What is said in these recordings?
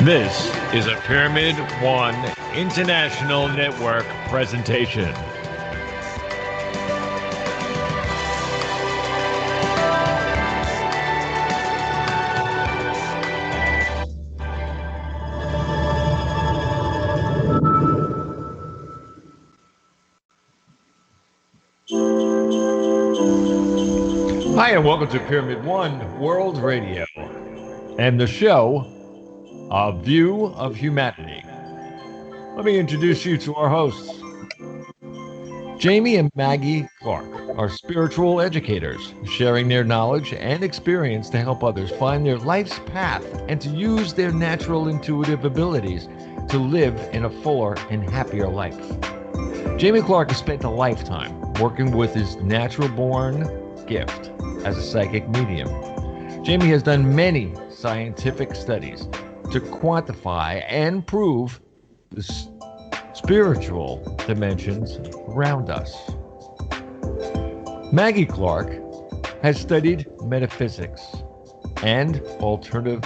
This is a Pyramid One International Network presentation. Hi, and welcome to Pyramid One World Radio and the show, A View of Humanity. Let me introduce you to our hosts. Jamie and Maggie Clark are spiritual educators, sharing their knowledge and experience to help others find their life's path and to use their natural intuitive abilities to live in a fuller and happier life. Jamie Clark has spent a lifetime working with his natural-born gift as a psychic medium. Jamie has done many scientific studies to quantify and prove the spiritual dimensions around us. Maggie Clark has studied metaphysics and alternative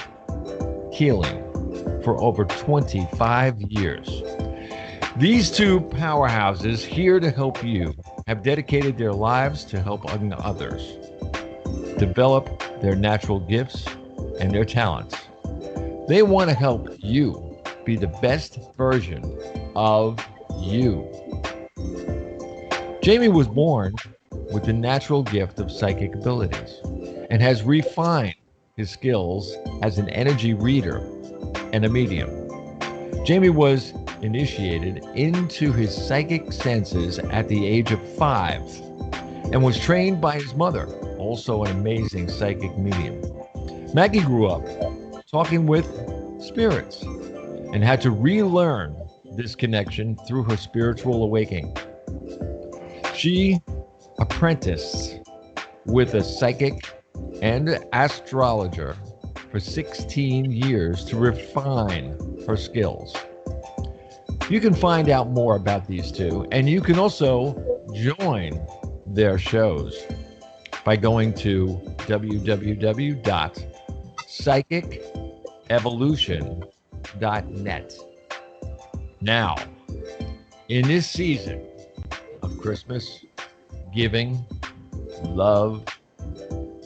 healing for over 25 years. These two powerhouses here to help you have dedicated their lives to helping others develop their natural gifts and their talents. They want to help you be the best version of you. Jamie was born with the natural gift of psychic abilities and has refined his skills as an energy reader and a medium. Jamie was initiated into his psychic senses at the age of 5 and was trained by his mother, also an amazing psychic medium. Maggie grew up talking with spirits and had to relearn this connection through her spiritual awakening. She apprenticed with a psychic and astrologer for 16 years to refine her skills. You can find out more about these two, and you can also join their shows by going to www.psychicevolution.net. Now, in this season of Christmas, giving, love,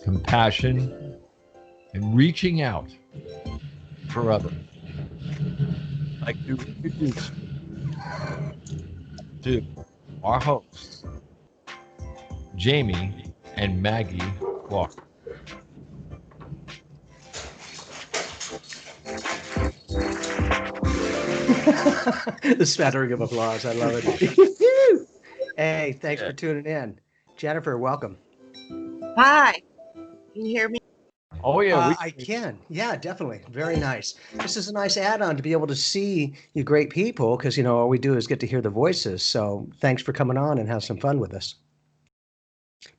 compassion, and reaching out for others, I'd like to introduce to our hosts, Jamie and Maggie Clark. The smattering of applause. I love it. Hey, thanks for tuning in. Jennifer, welcome. Hi. Can you hear me? Oh, yeah. I can. Yeah, definitely. Very nice. This is a nice add-on to be able to see you great people because, all we do is get to hear the voices. So thanks for coming on and have some fun with us.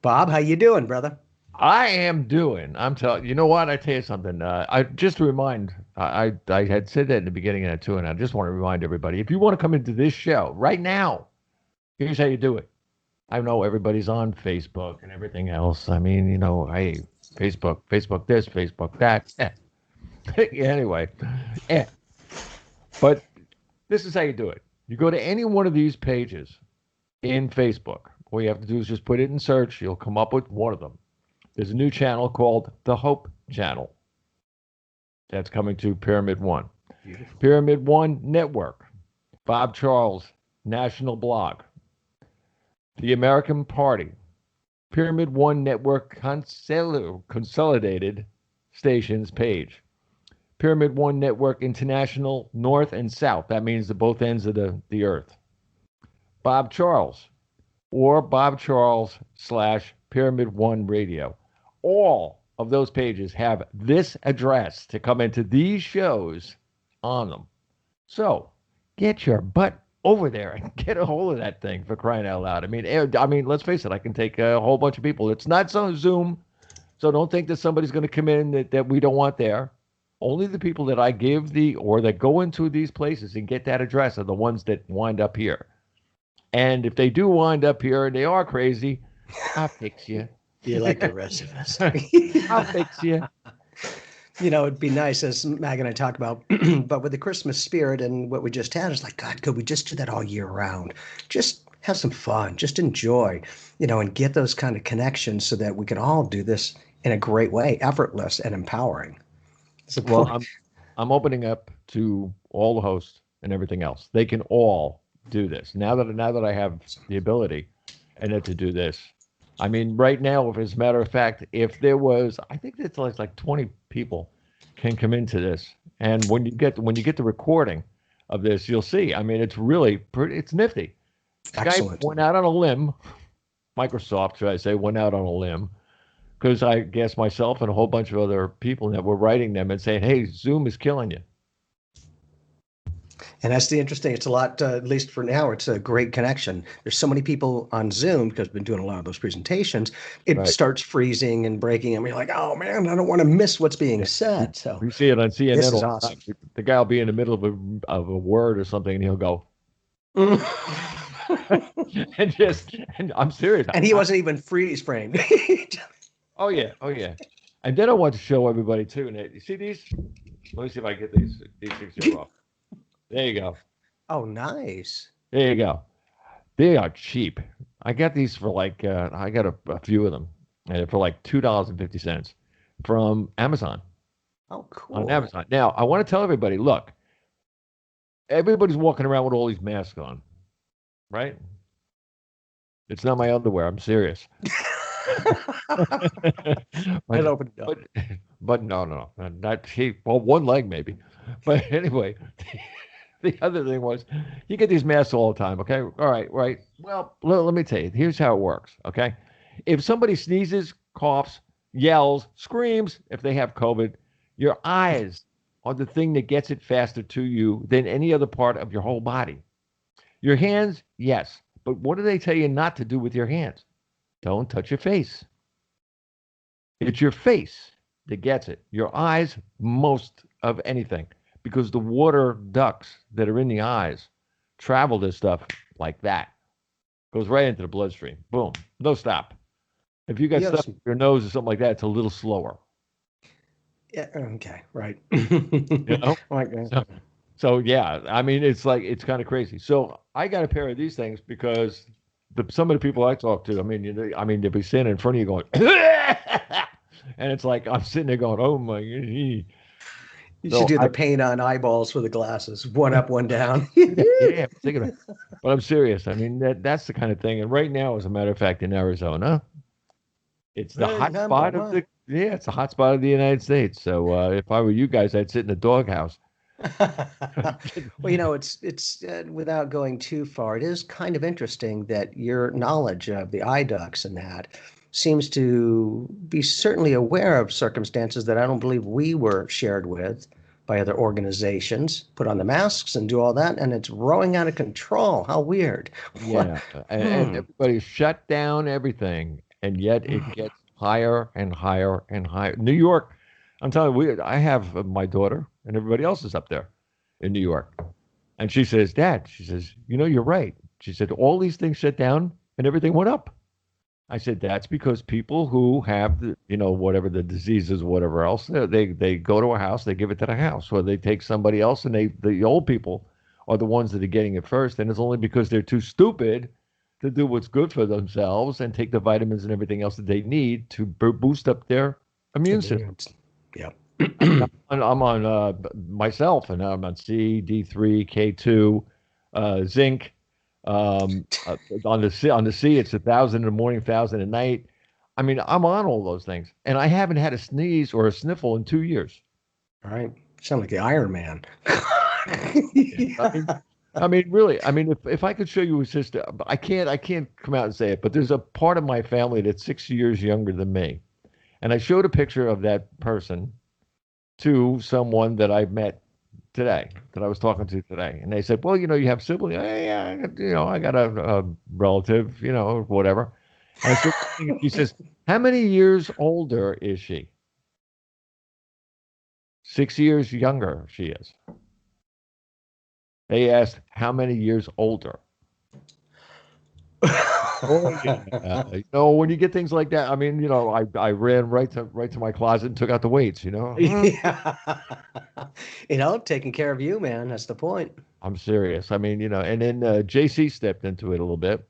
Bob, how you doing, brother? I am doing. I'm telling you know what? I tell you something. I just to remind. I had said that in the beginning of that too, and I just want to remind everybody: if you want to come into this show right now, here's how you do it. I know everybody's on Facebook and everything else. I mean, hey, Facebook this, Facebook that. Anyway, eh. But this is how you do it. You go to any one of these pages in Facebook. All you have to do is just put it in search. You'll come up with one of them. There's a new channel called the Hope Channel. That's coming to Pyramid One. Beautiful. Pyramid One Network. Bob Charles, National Blog. The American Party. Pyramid One Network Consolidated Stations page. Pyramid One Network International North and South. That means the both ends of the earth. Bob Charles or Bob Charles / Pyramid One Radio. All of those pages have this address to come into these shows on them. So get your butt over there and get a hold of that thing, for crying out loud. I mean, let's face it, I can take a whole bunch of people. It's not so Zoom, so don't think that somebody's going to come in that we don't want there. Only the people that I give or that go into these places and get that address are the ones that wind up here. And if they do wind up here and they are crazy, I'll fix you. You're like the rest of us. I'll fix you. It'd be nice, as Mag and I talk about, but with the Christmas spirit and what we just had, it's like, God, could we just do that all year round? Just have some fun, just enjoy, and get those kind of connections so that we can all do this in a great way, effortless and empowering. Well, I'm opening up to all the hosts and everything else. They can all do this. Now that I have the ability and to do this. I mean, right now, if as a matter of fact, if there was, I think it's like 20 people can come into this. And when you get the recording of this, you'll see. I mean, it's really pretty, it's nifty. Excellent. Skype went out on a limb. Microsoft, should I say, went out on a limb. Because I guess myself and a whole bunch of other people that were writing them and saying, hey, Zoom is killing you. And that's the interesting, it's a lot, at least for now, it's a great connection. There's so many people on Zoom, because I've been doing a lot of those presentations, it starts freezing and breaking, and you're like, oh man, I don't want to miss what's being said. So you see it on CNN. This is awesome. The guy will be in the middle of a word or something, and he'll go, and I'm serious. And he wasn't even freeze framed. Oh yeah. And then I want to show everybody too. And you see these? Let me see if I get these things here off. There you go. Oh, nice. There you go. They are cheap. I got these for like I got a few of them, and for like $2.50 from Amazon. Oh, cool. On Amazon. Now I want to tell everybody, look, everybody's walking around with all these masks on, right? It's not my underwear. I'm serious. I'd open it up. But no, not he. Well, one leg maybe. But anyway, the other thing was, you get these masks all the time. Okay, all right. Well, let me tell you. Here's how it works. Okay, if somebody sneezes, coughs, yells, screams, if they have COVID, your eyes are the thing that gets it faster to you than any other part of your whole body. Your hands, yes, but what do they tell you not to do with your hands? Don't touch your face. It's your face that gets it. Your eyes, most of anything, because the water ducts that are in the eyes travel this stuff like that. Goes right into the bloodstream. Boom. No stop. If you got stuff in your nose or something like that, it's a little slower. Yeah. Okay. Right. You know? So yeah, I mean, it's kind of crazy. So I got a pair of these things because some of the people I talk to, I mean, they'll be sitting in front of you going, and it's like I'm sitting there going, "Oh my!" You should do the paint on eyeballs for the glasses, one up, one down. Yeah, thinking about it. But I'm serious. I mean, that's the kind of thing. And right now, as a matter of fact, in Arizona, it's the hot spot of it's a hot spot of the United States. So if I were you guys, I'd sit in the doghouse. Well, it's without going too far, it is kind of interesting that your knowledge of the eye ducts and that seems to be certainly aware of circumstances that I don't believe we were shared with by other organizations. Put on the masks and do all that, and it's growing out of control. How weird. Yeah, and everybody shut down everything. and yet it gets higher and higher and higher. New York, I'm telling you, I have my daughter and everybody else is up there in New York. And she says, Dad, she says, you're right. She said, all these things shut down and everything went up. I said, that's because people who have the, whatever the diseases, whatever else, they go to a house, they give it to the house, or they take somebody else, and the old people are the ones that are getting it first, and it's only because they're too stupid to do what's good for themselves and take the vitamins and everything else that they need to boost up their immune system. Yep. I'm on myself, and I'm on C, D3, K2, zinc. On the C, it's 1,000 in the morning, 1,000 at night. I mean, I'm on all those things, and I haven't had a sneeze or a sniffle in 2 years. All right, sound like the Iron Man. I mean, really. I mean, if I could show you a sister, I can't come out and say it, but there's a part of my family that's 6 years younger than me, and I showed a picture of that person to someone that I met today, that I was talking to today, and they said, "Well, you have siblings." Yeah, I got a relative, or whatever. And I said, he says, "How many years older is she?" 6 years younger she is. They asked, "How many years older?" Oh, yeah. When you get things like that, I mean, I ran right to my closet and took out the weights, Yeah. Taking care of you, man. That's the point. I'm serious. I mean, and then JC stepped into it a little bit.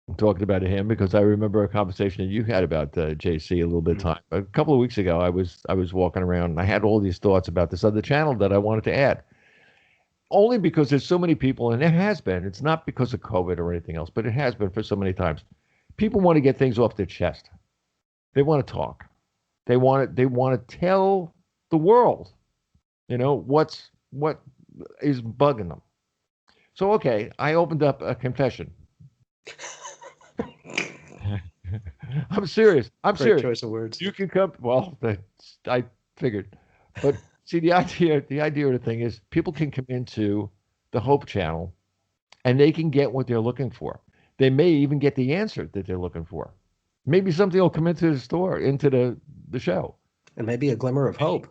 I'm talking about him because I remember a conversation that you had about JC a little bit of time. A couple of weeks ago, I was walking around and I had all these thoughts about this other channel that I wanted to add. Only because there's so many people, and it has been. It's not because of COVID or anything else, but it has been for so many times. People want to get things off their chest. They want to talk. They want to tell the world, what is bugging them. So, okay, I opened up a confession. I'm serious. I'm Great serious. choice of words. You can come. Well, I figured, but see, the idea of the thing is, people can come into the Hope Channel, and they can get what they're looking for. They may even get the answer that they're looking for. Maybe something will come into the store, into the show, and maybe a glimmer of hope.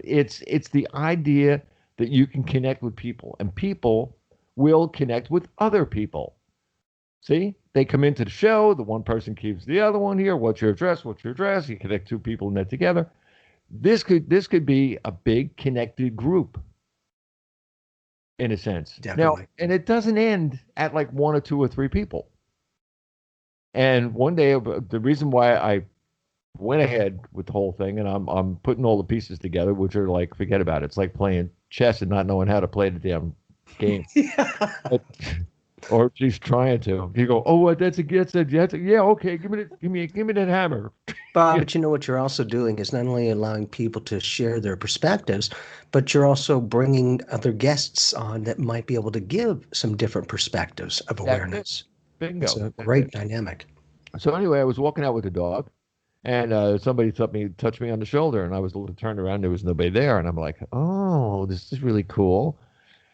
It's the idea that you can connect with people, and people will connect with other people. See, they come into the show. The one person keeps the other one here. What's your address? What's your address? You connect two people and that together. This could be a big connected group, in a sense. Definitely. Now, and it doesn't end at like one or two or three people. And one day, the reason why I went ahead with the whole thing, and I'm putting all the pieces together, which are like, forget about it. It's like playing chess and not knowing how to play the damn game. Or she's trying to. You go, oh, that's a yeah, okay, give me that hammer. Bob, but you know what you're also doing is not only allowing people to share their perspectives, but you're also bringing other guests on that might be able to give some different perspectives of awareness. Bingo. It's a great dynamic. So anyway, I was walking out with the dog, and somebody touched me on the shoulder, and I was turned around. There was nobody there, and I'm like, oh, this is really cool.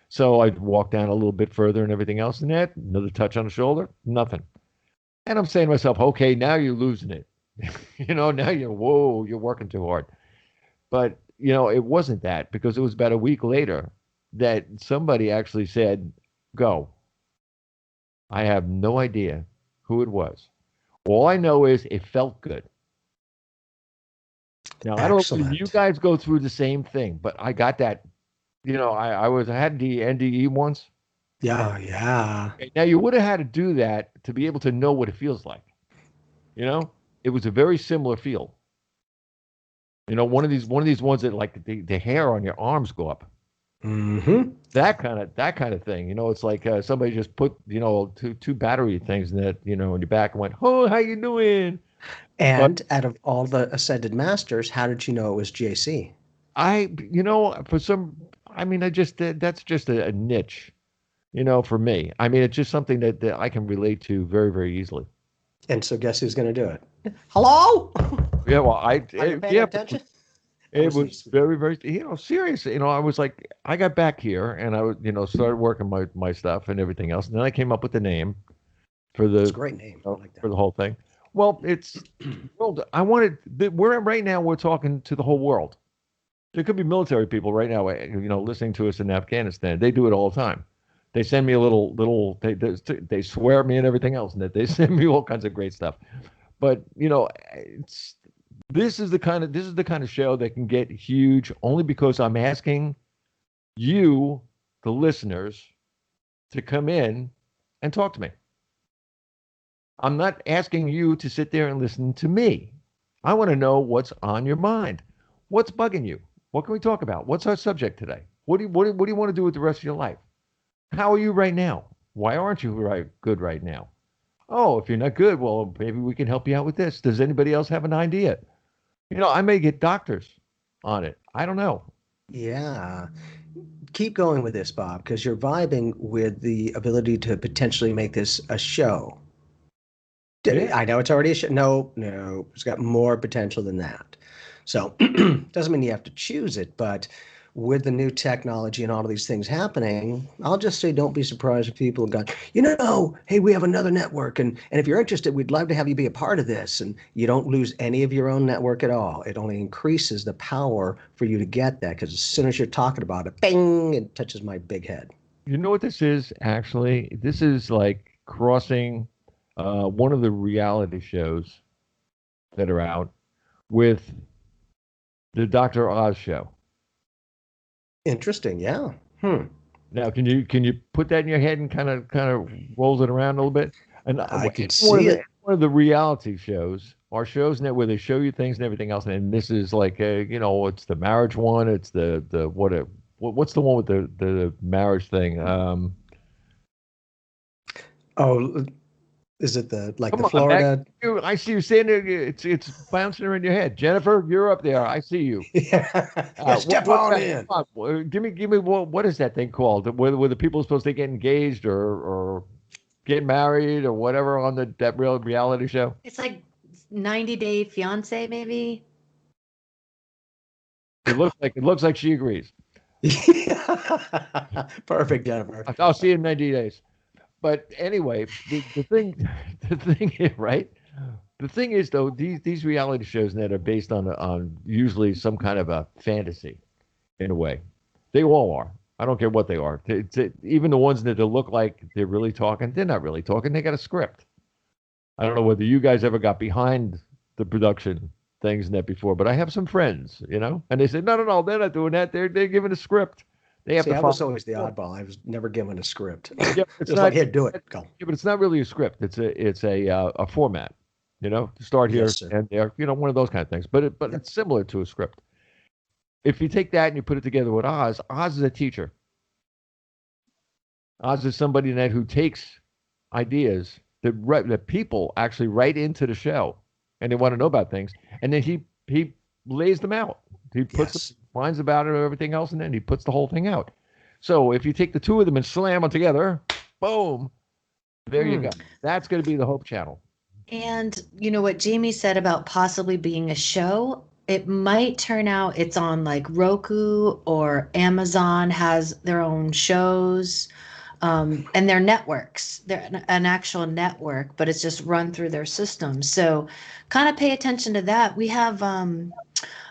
So I walked down a little bit further and everything else, and that another touch on the shoulder, nothing. And I'm saying to myself, okay, now you're losing it. Now you're working too hard. But it wasn't that, because it was about a week later that somebody actually said, go. I have no idea who it was. All I know is it felt good. Now, I don't know if you guys go through the same thing, but I got that. I had the NDE once. Yeah. Now, you would have had to do that to be able to know what it feels like. It was a very similar feel. One of these ones that like the hair on your arms go up. Mm-hmm. That kind of thing. It's like somebody just put two battery things in that in your back and went, oh, how you doing? And out of all the ascended masters, how did you know it was JC? That's just a niche, for me. I mean, it's just something that I can relate to very, very easily. And so guess who's going to do it? Hello? Yeah, well, Are you paying attention? It was very, very, serious. I was like, I got back here and I started working my stuff and everything else. And then I came up with the name for It's a great name. I like that. For the whole thing. Well, it's world. We're right now. We're talking to the whole world. There could be military people right now, listening to us in Afghanistan. They do it all the time. They send me a little. They swear at me and everything else, and that they send me all kinds of great stuff. But it's this is the kind of show that can get huge only because I'm asking you, the listeners, to come in and talk to me. I'm not asking you to sit there and listen to me. I want to know what's on your mind. What's bugging you? What can we talk about? What's our subject today? What do you want to do with the rest of your life? How are you right now? Why aren't you good right now? Oh, if you're not good, well, maybe we can help you out with this. Does anybody else have an idea? I may get doctors on it. I don't know. Yeah. Keep going with this, Bob, because you're vibing with the ability to potentially make this a show. Yeah. I know it's already a show. No, it's got more potential than that. So doesn't mean you have to choose it, but with the new technology and all of these things happening, I'll just say don't be surprised if people have gone, hey, we have another network. And if you're interested, we'd love to have you be a part of this. And you don't lose any of your own network at all. It only increases the power for you to get that, because as soon as you're talking about it, bing, it touches my big head. You know what this is, actually? This is like crossing one of the reality shows that are out with the Dr. Oz show. Interesting, yeah. Now, can you put that in your head and kind of rolls it around a little bit? And I could see it. One of the reality shows are shows where they show you things and everything else, and this is like it's the marriage one. It's what's the one with the marriage thing? Is it the Come Florida? On, I see you saying it's bouncing around your head. Jennifer, you're up there. I see you. Yeah. Step on in. Give me what is that thing called? Where the people are supposed to get engaged or get married or whatever on that real reality show? It's like 90 Day Fiance, maybe. It looks like she agrees. Perfect, Jennifer. I'll see you in 90 days. But anyway, the thing is, right? The thing is, though, these reality shows that are based on usually some kind of a fantasy, in a way. They all are. I don't care what they are. Even the ones that look like they're really talking, they're not really talking. They got a script. I don't know whether you guys ever got behind the production things and that before, but I have some friends, and they said, no, they're not doing that. They're given a script. They have to I was always the oddball. I was never given a script. Yeah, it's just not here. Do it. Go. Yeah, but it's not really a script. It's a format. To start here and there. One of those kind of things. But it's similar to a script. If you take that and you put it together with Oz is a teacher. Oz is somebody who takes ideas that people actually write into the show, and they want to know about things, and then he lays them out. He puts lines about it or everything else, and then he puts the whole thing out. So if you take the two of them and slam them together, boom, there you go. That's going to be the Hope Channel. And you know what Jamie said about possibly being a show? It might turn out it's on like Roku, or Amazon has their own shows, and their networks. They're an actual network, but it's just run through their system. So kind of pay attention to that. We have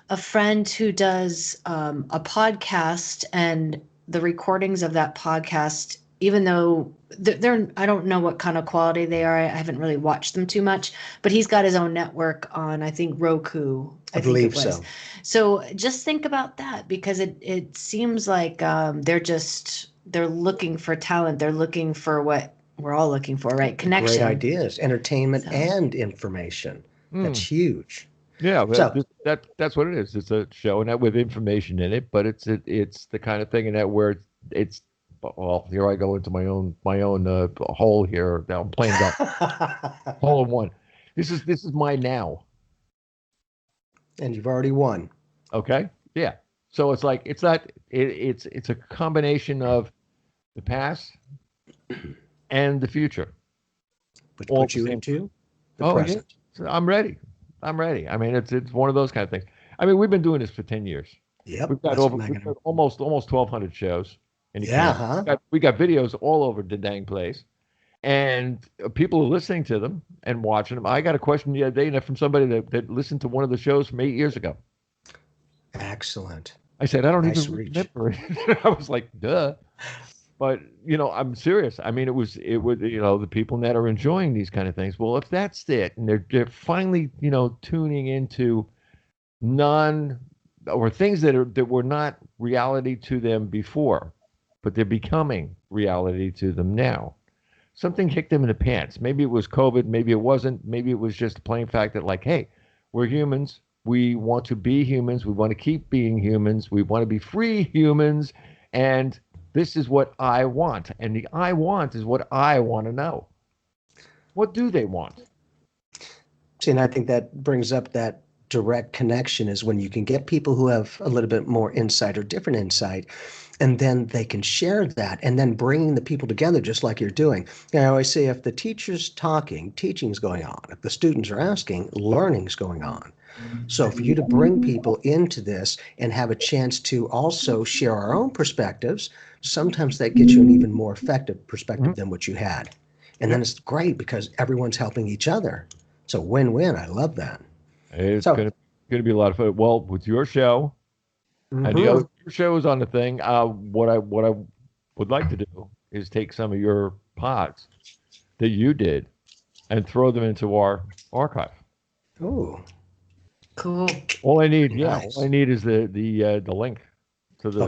a friend who does a podcast, and the recordings of that podcast, even though they're I don't know what kind of quality they are. I haven't really watched them too much, but he's got his own network on, I think, Roku. I believe it was. So just think about that, because it seems like they're looking for talent. They're looking for what we're all looking for, right? Connection. Great ideas, entertainment and information. That's huge. Yeah, that's what it is. It's a show and that with information in it, but it's the kind of thing in that where it's well, here I go into my own hole here. Now I'm playing golf. Hole in one. This is my now. And you've already won. Okay. Yeah. So it's like it's a combination of the past and the future. Which puts you into the present. Yeah. I'm ready. I mean, it's one of those kind of things. I mean, we've been doing this for 10 years. Yep. We've got almost 1,200 shows. And we got videos all over the dang place. and people are listening to them and watching them. I got a question the other day from somebody that listened to one of the shows from 8 years ago. Excellent. I said, I don't Nice even reach. remember. I was like, duh. But I'm serious. I mean, it was the people that are enjoying these kind of things. Well, if that's it, and they're finally tuning into non or things that were not reality to them before, but they're becoming reality to them now. Something kicked them in the pants. Maybe it was COVID. Maybe it wasn't. Maybe it was just the plain fact that, like, hey, we're humans. We want to be humans. We want to keep being humans. We want to be free humans. And this is what I want. And the I want is what I want to know. What do they want? See, and I think that brings up that direct connection is when you can get people who have a little bit more insight or different insight, and then they can share that, and then bringing the people together just like you're doing. I always say if the teacher's talking, teaching's going on. If the students are asking, learning's going on. So for you to bring people into this and have a chance to also share our own perspectives, sometimes that gets you an even more effective perspective than what you had. And then it's great because everyone's helping each other. So win-win. I love that. It's going to be a lot of fun. Well, with your show and the other shows on the thing, what I would like to do is take some of your pods that you did and throw them into our archive. Oh, Cool. All I need, Nice. all I need is the link to the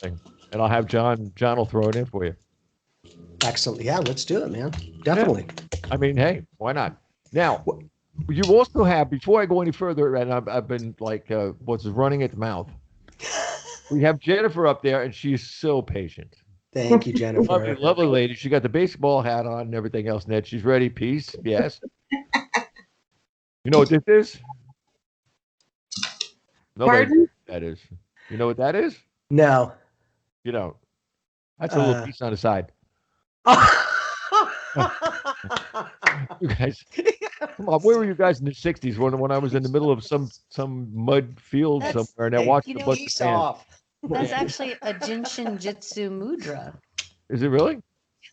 thing, and I'll have John. John will throw it in for you. Excellent. Yeah, let's do it, man. Definitely. Yeah. I mean, hey, why not? Now, you also have, before I go any further, and I've been like, what's running at the mouth. We have Jennifer up there, and she's so patient. Thank you, Jennifer. Lovely lady. She got the baseball hat on and everything else. Ned, she's ready. Peace. Yes. You know what this is? Pardon? That is. You know what that is? No. You don't. That's a little piece on the side. You guys, come on, where were you guys in the '60s when I was in the middle of some mud field somewhere and I watched a bunch of fans? That's actually a Jinshin Jitsu mudra. Is it really?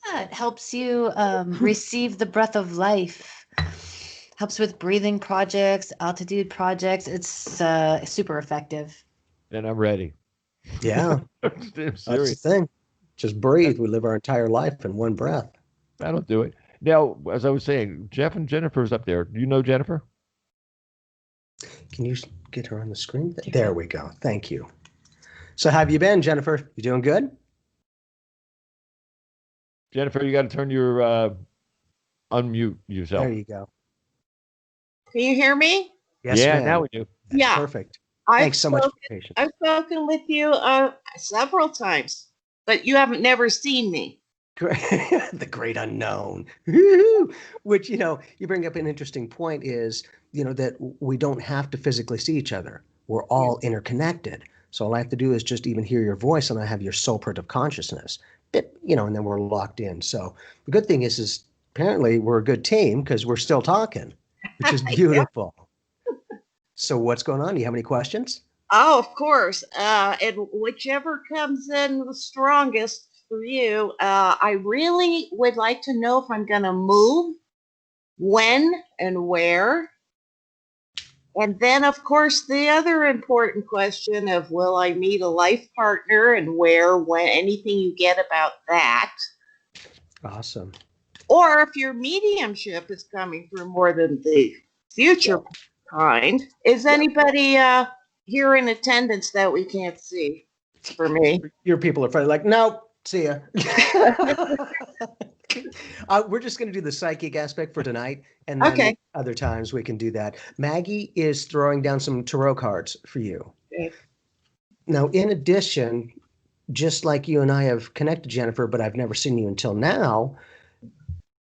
Yeah, it helps you receive the breath of life. Helps with breathing projects, altitude projects. It's super effective. Then I'm ready. Yeah. I'm That's serious. the thing. Just breathe. We live our entire life in one breath. That'll do it. Now, as I was saying, Jeff and Jennifer's up there. Do you know Jennifer? Can you get her on the screen? There we go. Thank you. So how have you been, Jennifer? You doing good? Jennifer, you got to turn your unmute yourself. There you go. Can you hear me? Yes, yeah, ma'am. now we do. That's Yeah. perfect. Thanks so much for your patience. I've spoken with you several times, but you haven't never seen me. The great unknown. Which, you bring up an interesting point is, that we don't have to physically see each other. We're all interconnected. So all I have to do is just even hear your voice and I have your soul print of consciousness. And then we're locked in. So the good thing is apparently we're a good team because we're still talking, which is beautiful. So what's going on? Do you have any questions? Oh, of course. And whichever comes in the strongest for you, I really would like to know if I'm going to move, when and where. And then, of course, the other important question of will I meet a life partner and where, when, anything you get about that. Awesome. Or if your mediumship is coming through more than the future kind. Is anybody here in attendance that we can't see for me? Your people are probably like, nope, see ya. We're just going to do the psychic aspect for tonight. And then other times we can do that. Maggie is throwing down some tarot cards for you. Okay. Now, in addition, just like you and I have connected, Jennifer, but I've never seen you until now,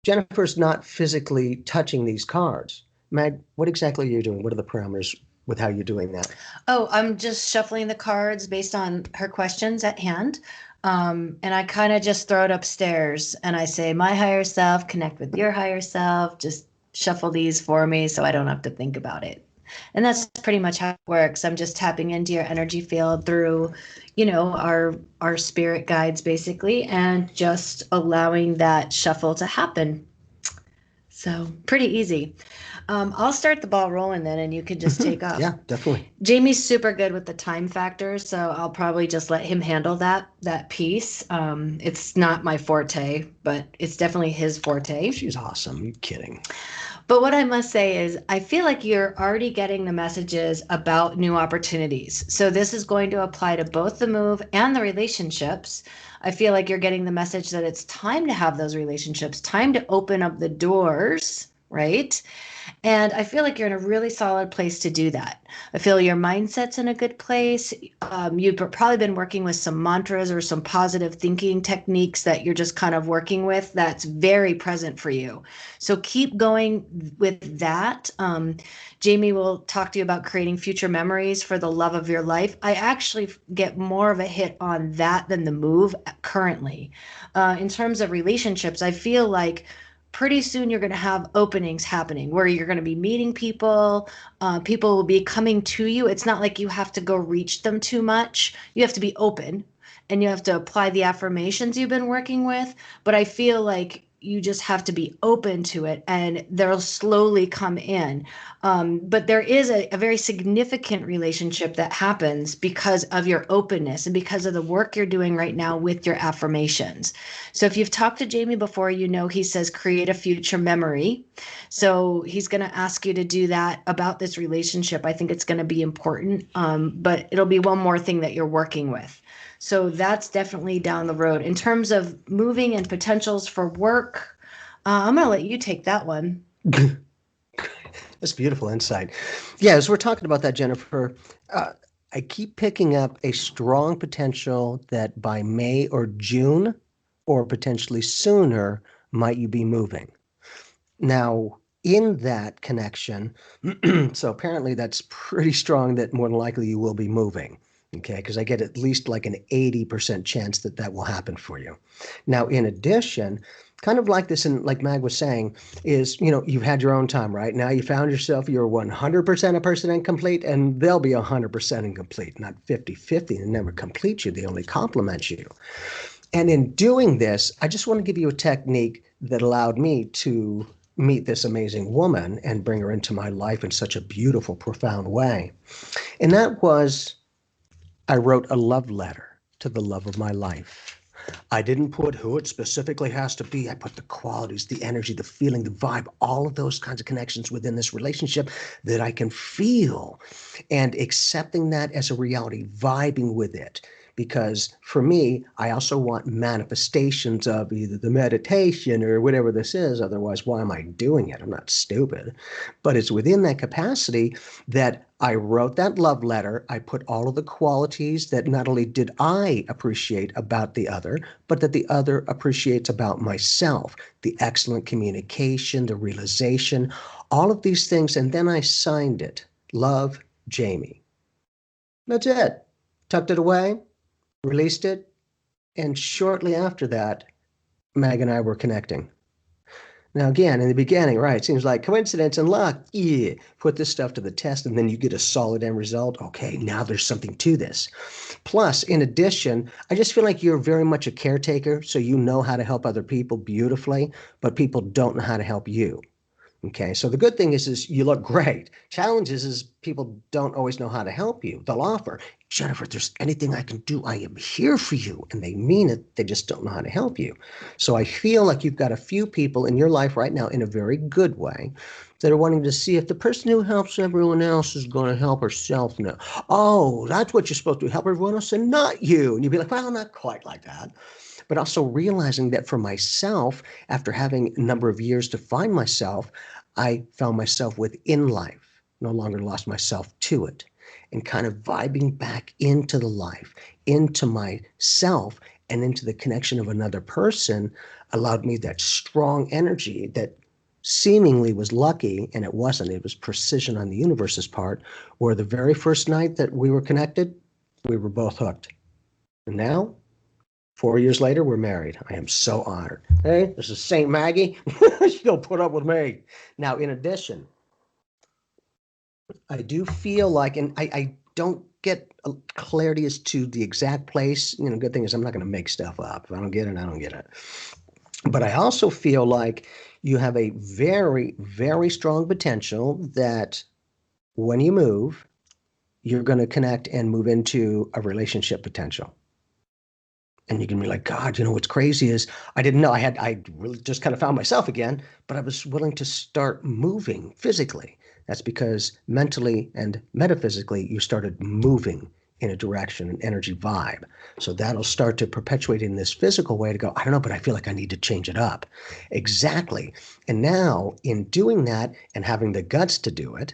Jennifer's not physically touching these cards. Mag, what exactly are you doing? What are the parameters with how you're doing that? Oh, I'm just shuffling the cards based on her questions at hand. And I kind of just throw it upstairs and I say, my higher self, connect with your higher self. Just shuffle these for me so I don't have to think about it. And that's pretty much how it works. I'm just tapping into your energy field through, our spirit guides basically, and just allowing that shuffle to happen. So pretty easy. I'll start the ball rolling then, and you can just take off. Yeah, definitely. Jamie's super good with the time factor, so I'll probably just let him handle that piece. It's not my forte, but it's definitely his forte. She's awesome. You kidding? But what I must say is, I feel like you're already getting the messages about new opportunities. So this is going to apply to both the move and the relationships. I feel like you're getting the message that it's time to have those relationships, time to open up the doors, right? And I feel like you're in a really solid place to do that. I feel your mindset's in a good place. You've probably been working with some mantras or some positive thinking techniques that you're just kind of working with. That's very present for you. So keep going with that. Jamie will talk to you about creating future memories for the love of your life. I actually get more of a hit on that than the move currently. In terms of relationships, I feel like pretty soon you're going to have openings happening where you're going to be meeting people. People will be coming to you. It's not like you have to go reach them too much. You have to be open and you have to apply the affirmations you've been working with. But I feel like you just have to be open to it and they'll slowly come in. But there is a very significant relationship that happens because of your openness and because of the work you're doing right now with your affirmations. So if you've talked to Jamie before, he says create a future memory. So he's going to ask you to do that about this relationship. I think it's going to be important, but it'll be one more thing that you're working with. So that's definitely down the road. In terms of moving and potentials for work, I'm going to let you take that one. That's beautiful insight. Yeah, as we're talking about that, Jennifer, I keep picking up a strong potential that by May or June, or potentially sooner, might you be moving. Now, in that connection, so apparently that's pretty strong that more than likely you will be moving. Okay, because I get at least like an 80% chance that that will happen for you. Now, in addition, kind of like this, and like Mag was saying, is, you've had your own time, right? Now you found yourself, you're 100% a person incomplete, and they'll be 100% incomplete, not 50-50. They never complete you, they only complement you. And in doing this, I just want to give you a technique that allowed me to meet this amazing woman and bring her into my life in such a beautiful, profound way. And that was, I wrote a love letter to the love of my life. I didn't put who it specifically has to be. I put the qualities, the energy, the feeling, the vibe, all of those kinds of connections within this relationship that I can feel, and accepting that as a reality, vibing with it. Because for me, I also want manifestations of either the meditation or whatever this is. Otherwise, why am I doing it? I'm not stupid. But it's within that capacity that I wrote that love letter. I put all of the qualities that not only did I appreciate about the other, but that the other appreciates about myself. The excellent communication, the realization, all of these things. And then I signed it. Love, Jamie. That's it. Tucked it away. Released it, and shortly after that, Mag and I were connecting. Now, again, in the beginning, right, it seems like coincidence and luck. Yeah, put this stuff to the test, and then you get a solid end result. Okay, now there's something to this. Plus, in addition, I just feel like you're very much a caretaker, so you know how to help other people beautifully, but people don't know how to help you. Okay, so the good thing is you look great. Challenges is people don't always know how to help you. They'll offer, Jennifer, if there's anything I can do, I am here for you. And they mean it, they just don't know how to help you. So I feel like you've got a few people in your life right now in a very good way that are wanting to see if the person who helps everyone else is going to help herself now. Oh, that's what you're supposed to do, help everyone else and not you. And you'd be like, well, not quite like that. But also realizing that for myself, after having a number of years to find myself, I found myself within life, no longer lost myself to it, and kind of vibing back into the life, into myself, and into the connection of another person allowed me that strong energy that seemingly was lucky, and it wasn't. It was precision on the universe's part, where the very first night that we were connected, we were both hooked. And now, 4 years later, we're married. I am so honored. Hey, this is Saint Maggie. She'll put up with me. Now, in addition, I do feel like, and I don't get a clarity as to the exact place. Good thing is I'm not going to make stuff up. If I don't get it, I don't get it. But I also feel like you have a very, very strong potential that when you move, you're going to connect and move into a relationship potential. And you can be like, God, what's crazy is I didn't know I really just kind of found myself again, but I was willing to start moving physically. That's because mentally and metaphysically, you started moving in a direction, an energy vibe. So that'll start to perpetuate in this physical way to go, I don't know, but I feel like I need to change it up. Exactly. And now in doing that and having the guts to do it,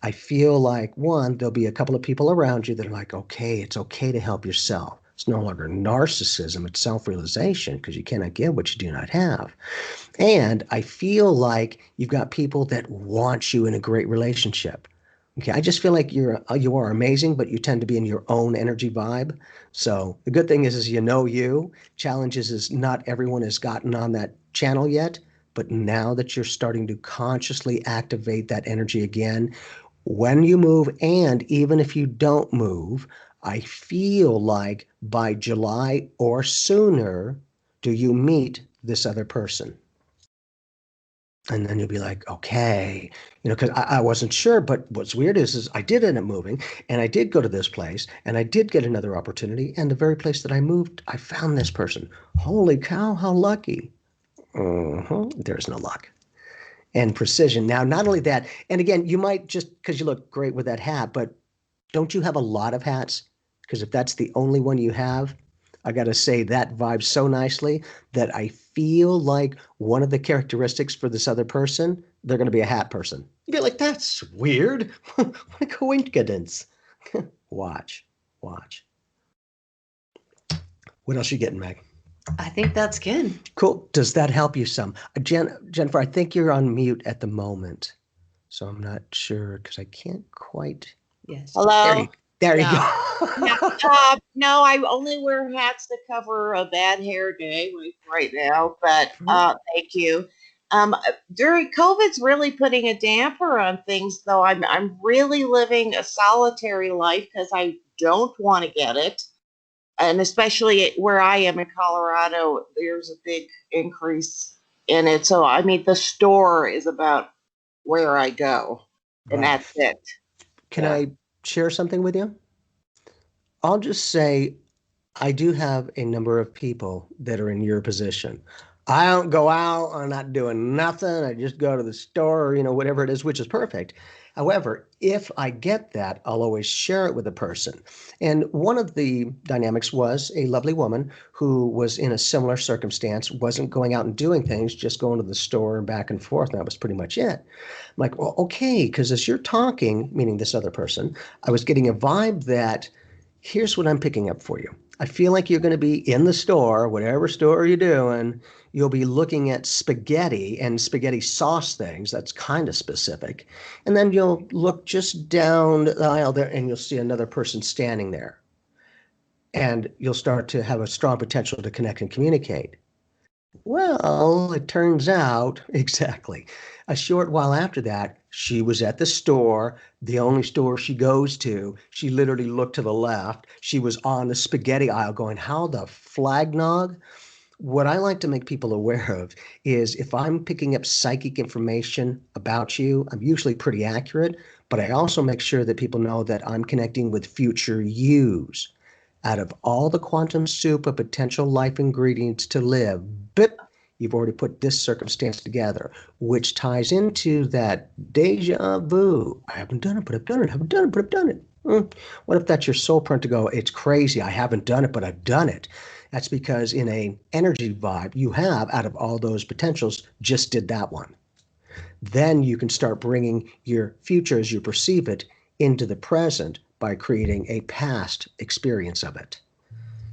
I feel like, one, there'll be a couple of people around you that are like, okay, it's okay to help yourself. It's no longer narcissism, it's self-realization, because you cannot give what you do not have. And I feel like you've got people that want you in a great relationship. Okay, I just feel like you are amazing, but you tend to be in your own energy vibe. So the good thing is you. Challenges is not everyone has gotten on that channel yet, but now that you're starting to consciously activate that energy again, when you move, and even if you don't move, I feel like by July or sooner, do you meet this other person? And then you'll be like, okay, because I wasn't sure, but what's weird is I did end up moving, and I did go to this place, and I did get another opportunity, and the very place that I moved, I found this person. Holy cow, how lucky. There's no luck. And precision. Now, not only that, and again, you might just, because you look great with that hat, but don't you have a lot of hats? Because if that's the only one you have, I got to say that vibes so nicely that I feel like one of the characteristics for this other person, they're going to be a hat person. You'd be like, that's weird. What a coincidence. Watch. What else are you getting, Meg? I think that's good. Cool. Does that help you some? Jennifer, I think you're on mute at the moment. So I'm not sure because I can't quite. Yes. Hello. There you No. go. No, I only wear hats to cover a bad hair day like right now. But thank you. During COVID's really putting a damper on things, though. I'm really living a solitary life because I don't want to get it, and especially where I am in Colorado, there's a big increase in it. So I mean, the store is about where I go, and Right. that's it. Can I share something with you? I'll just say I do have a number of people that are in your position. I don't go out, I'm not doing nothing. I just go to the store or, whatever it is, which is perfect. However, if I get that, I'll always share it with a person. And one of the dynamics was a lovely woman who was in a similar circumstance, wasn't going out and doing things, just going to the store and back and forth. And that was pretty much it. I'm like, well, okay, because as you're talking, meaning this other person, I was getting a vibe that here's what I'm picking up for you. I feel like you're going to be in the store, whatever store you're doing, you'll be looking at spaghetti and spaghetti sauce things. That's kind of specific. And then you'll look just down the aisle there and you'll see another person standing there. And you'll start to have a strong potential to connect and communicate. Well, it turns out, exactly. A short while after that, she was at the store, the only store she goes to. She literally looked to the left. She was on the spaghetti aisle going, how the flagnog? What I like to make people aware of is if I'm picking up psychic information about you, I'm usually pretty accurate, but I also make sure that people know that I'm connecting with future yous. Out of all the quantum soup of potential life ingredients to live, bip, you've already put this circumstance together, which ties into that deja vu. I haven't done it, but I've done it. I haven't done it, but I've done it. What if that's your soul print to go, it's crazy. I haven't done it, but I've done it. That's because in an energy vibe, you have, out of all those potentials, just did that one. Then you can start bringing your future as you perceive it into the present by creating a past experience of it.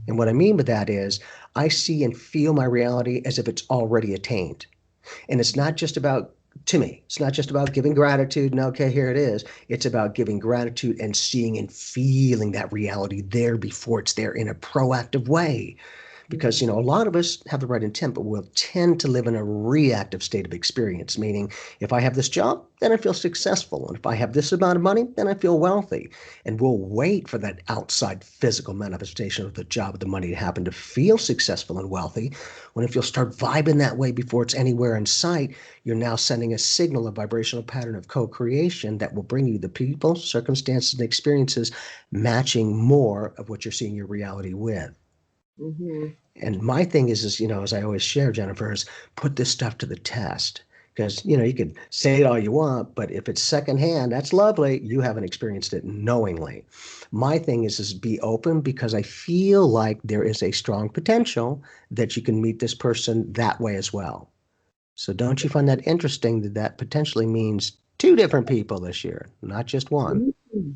And what I mean by that is I see and feel my reality as if it's already attained. And it's not just about, to me, it's not just about giving gratitude and okay, here it is. It's about giving gratitude and seeing and feeling that reality there before it's there in a proactive way. Because, a lot of us have the right intent, but we'll tend to live in a reactive state of experience, meaning if I have this job, then I feel successful. And if I have this amount of money, then I feel wealthy. And we'll wait for that outside physical manifestation of the job or the money to happen to feel successful and wealthy. When if you'll start vibing that way before it's anywhere in sight, you're now sending a signal, a vibrational pattern of co-creation that will bring you the people, circumstances, and experiences matching more of what you're seeing your reality with. Mm-hmm. And my thing is, as I always share, Jennifer, is put this stuff to the test. Because, you could say it all you want, but if it's secondhand, that's lovely. You haven't experienced it knowingly. My thing is be open, because I feel like there is a strong potential that you can meet this person that way as well. So don't you find that interesting that potentially means 2 different people this year, not just one? Mm-hmm.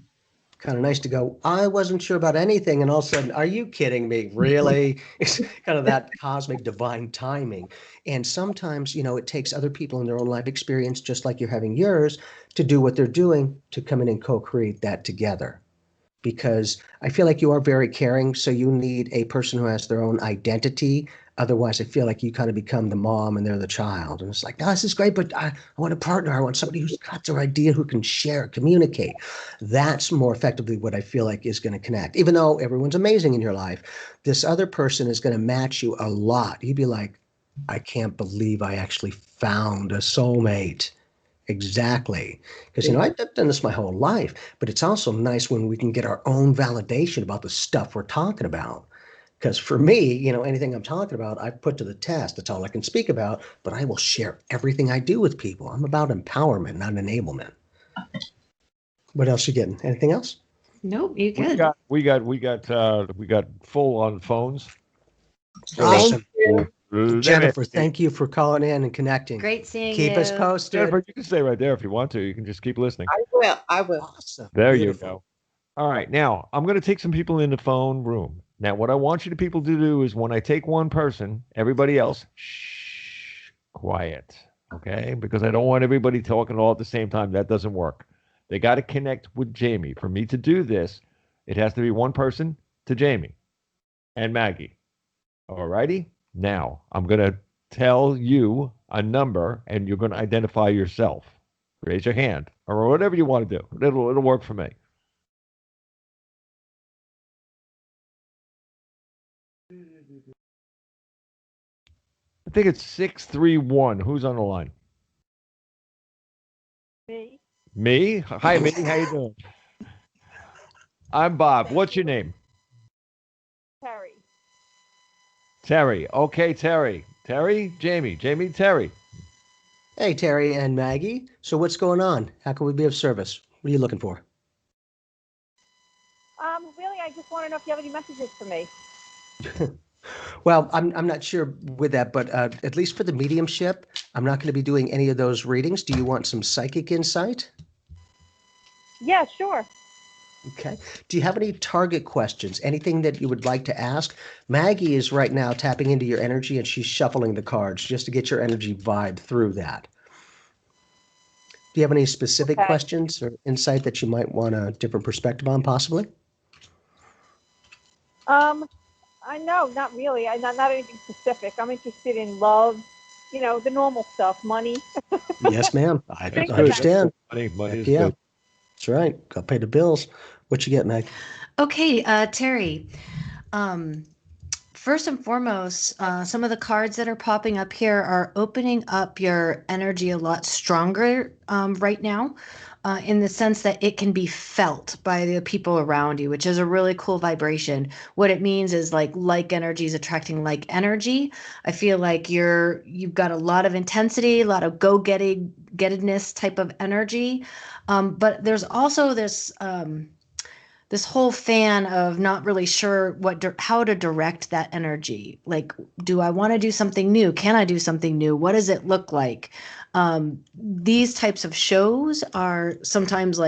Kind of nice to go, I wasn't sure about anything, and all of a sudden, are you kidding me? Really? It's kind of that cosmic divine timing. And sometimes, it takes other people in their own life experience, just like you're having yours, to do what they're doing, to come in and co-create that together. Because I feel like you are very caring, so you need a person who has their own identity. Otherwise, I feel like you kind of become the mom and they're the child. And it's like, no, this is great, but I want a partner. I want somebody who's got their idea, who can share, communicate. That's more effectively what I feel like is going to connect. Even though everyone's amazing in your life, this other person is going to match you a lot. You'd be like, I can't believe I actually found a soulmate. Exactly. Because, I've done this my whole life, but it's also nice when we can get our own validation about the stuff we're talking about. Because for me, anything I'm talking about, I put to the test. That's all I can speak about, but I will share everything I do with people. I'm about empowerment, not enablement. What else you getting? Anything else? Nope, you good. We got full on phones. Awesome. So, Jennifer, thank you for calling in and connecting. Great seeing Keep you. us posted. Jennifer, you can stay right there if you want to. You can just keep listening. I will. Awesome. There Beautiful. you go. All right. Now, I'm going to take some people in the phone room. Now, what I want you people to do is when I take one person, everybody else, shh, quiet. Okay? Because I don't want everybody talking all at the same time. That doesn't work. They got to connect with Jamie. For me to do this, it has to be one person to Jamie and Maggie. All righty? Now, I'm going to tell you a number, and you're going to identify yourself. Raise your hand, or whatever you want to do. It'll work for me. I think it's 631. Who's on the line? Me. Me? Hi, me. How you doing? I'm Bob. What's your name? Terry. Terry. Okay, Terry. Terry? Jamie. Jamie, Terry. Hey, Terry and Maggie. So what's going on? How can we be of service? What are you looking for? Really, I just want to know if you have any messages for me. Well, I'm not sure with that, but at least for the mediumship, I'm not going to be doing any of those readings. Do you want some psychic insight? Yeah, sure. Okay. Do you have any target questions? Anything that you would like to ask? Maggie is right now tapping into your energy and she's shuffling the cards just to get your energy vibe through that. Do you have any specific questions or insight that you might want a different perspective on, possibly? I know, not really. Not anything specific. I'm interested in love, the normal stuff, money. Yes, ma'am. I Thank you. understand. Money is Yeah, good. that's right. Got to pay the bills. What you get, Meg? Okay, Terry. First and foremost, some of the cards that are popping up here are opening up your energy a lot stronger right now, in the sense that it can be felt by the people around you, which is a really cool vibration. What it means is like energy is attracting like energy. I feel like you've got a lot of intensity, a lot of go-gettedness type of energy, but there's also this whole fan of not really sure how to direct that energy. Like, do I want to do something new? Can I do something new? What does it look like? These types of shows are sometimes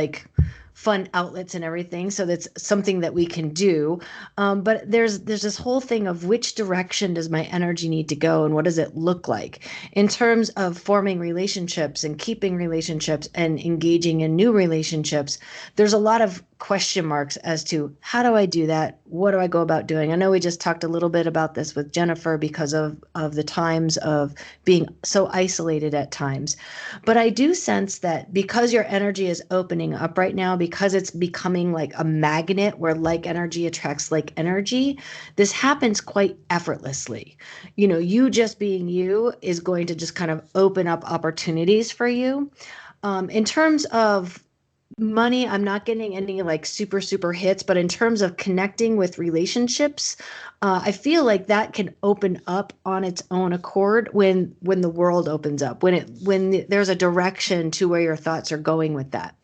fun outlets and everything. So that's something that we can do. But there's this whole thing of which direction does my energy need to go and what does it look like in terms of forming relationships and keeping relationships and engaging in new relationships. There's a lot of question marks as to how do I do that? What do I go about doing? I know we just talked a little bit about this with Jennifer because of the times of being so isolated at times. But I do sense that because your energy is opening up right now, because it's becoming like a magnet where like energy attracts like energy, this happens quite effortlessly. You know, you just being you is going to just kind of open up opportunities for you. In terms of money, I'm not getting any like super hits, but in terms of connecting with relationships, I feel like that can open up on its own accord when the world opens up, when there's a direction to where your thoughts are going with that.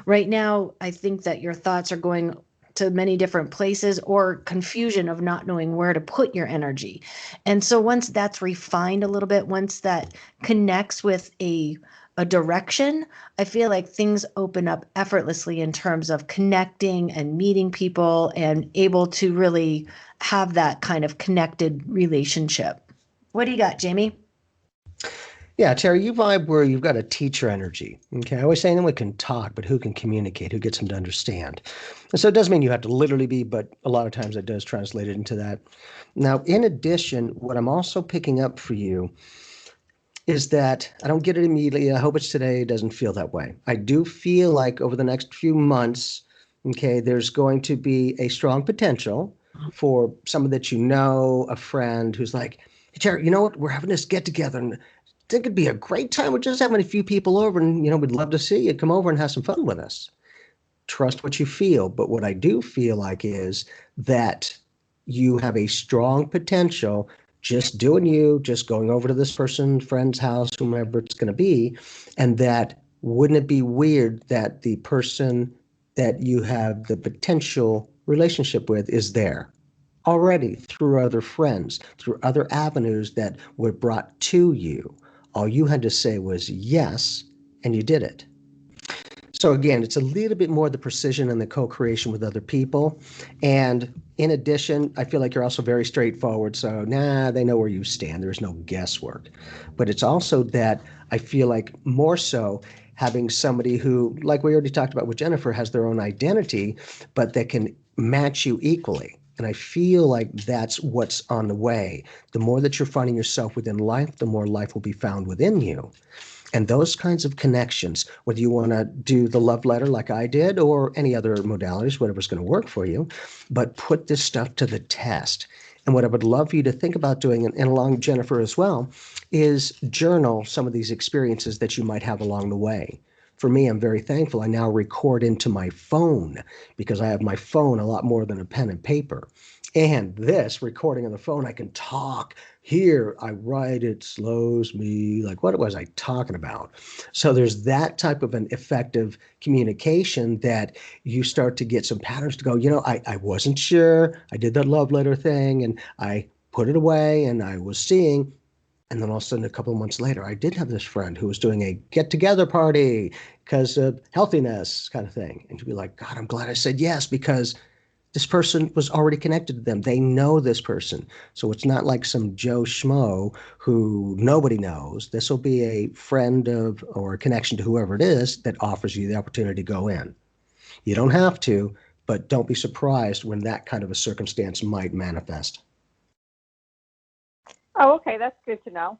Right now, I think that your thoughts are going to many different places, or confusion of not knowing where to put your energy. And so once that's refined a little bit, once that connects with a direction, I feel like things open up effortlessly in terms of connecting and meeting people and able to really have that kind of connected relationship. What do you got, Jamie? Yeah, Terry, you vibe where you've got a teacher energy. Okay, I always say anyone can talk, but who can communicate? Who gets them to understand? And so it doesn't mean you have to literally be, but a lot of times it does translate it into that. Now, in addition, what I'm also picking up for you is that I don't get it immediately. I hope it's today. It doesn't feel that way. I do feel like over the next few months, okay, there's going to be a strong potential for someone that you know, a friend who's like, hey, Terry, you know what? We're having this get together and I think it'd be a great time. We're just having a few people over and, you know, we'd love to see you come over and have some fun with us. Trust what you feel. But what I do feel like is that you have a strong potential just doing you, just going over to this person, friend's house, whomever it's going to be. And that wouldn't it be weird that the person that you have the potential relationship with is there already through other friends, through other avenues that were brought to you. All you had to say was yes, and you did it. So again, it's a little bit more the precision and the co-creation with other people. And in addition, I feel like you're also very straightforward. So, they know where you stand. There's no guesswork. But it's also that I feel like more so having somebody who, like we already talked about with Jennifer, has their own identity, but that can match you equally. And I feel like that's what's on the way. The more that you're finding yourself within life, the more life will be found within you. And those kinds of connections, whether you want to do the love letter like I did or any other modalities, whatever's going to work for you, but put this stuff to the test. And what I would love for you to think about doing, and along Jennifer as well, is journal some of these experiences that you might have along the way. For me, I'm very thankful I now record into my phone because I have my phone a lot more than a pen and paper. And this recording on the phone, I can talk. Here, I write, it slows me. Like, what was I talking about? So there's that type of an effective communication that you start to get some patterns to go, I wasn't sure. I did that love letter thing and I put it away and I was seeing. And then all of a sudden, a couple of months later, I did have this friend who was doing a get-together party because of healthiness kind of thing. And to be like, God, I'm glad I said yes because this person was already connected to them. They know this person. So it's not like some Joe Schmo who nobody knows. This will be a friend of or a connection to whoever it is that offers you the opportunity to go in. You don't have to, but don't be surprised when that kind of a circumstance might manifest. Oh, okay. That's good to know.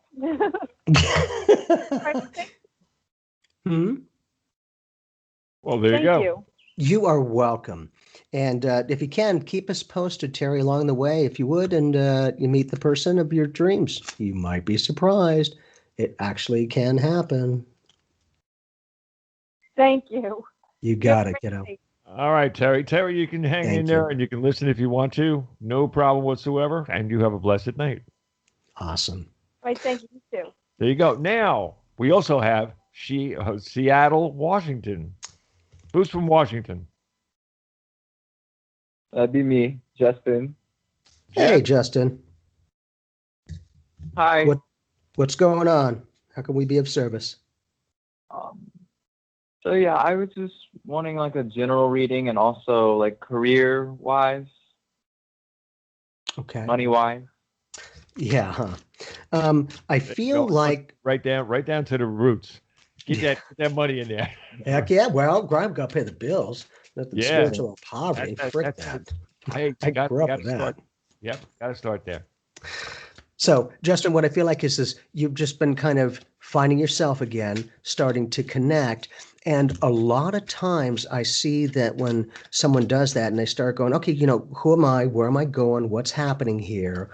Well, there you Thank go. you. You are welcome. And if you can, keep us posted, Terry, along the way, if you would, and you meet the person of your dreams. You might be surprised. It actually can happen. Thank you. You got it, kiddo. All right, Terry. Terry, you can hang in there and you can listen if you want to. No problem whatsoever. And you have a blessed night. Awesome. Right, thank you too. There you go. Now, we also have Seattle, Washington. Who's from Washington? That'd be me, Justin. Hey, Justin. Hi. What's going on? How can we be of service? So yeah, I was just wanting like a general reading and also like career-wise, Okay. money-wise. Yeah. Huh. I feel Go like, right down to the roots. Get that money in there. heck yeah. Well, I've got to pay the bills. Nothing Yeah, spiritual or poverty. Frick that. hey, I grew up got with to that. start. Yep, got to start there. So, Justin, what I feel like is you've just been kind of finding yourself again, starting to connect. And a lot of times I see that when someone does that and they start going, okay, who am I? Where am I going? What's happening here?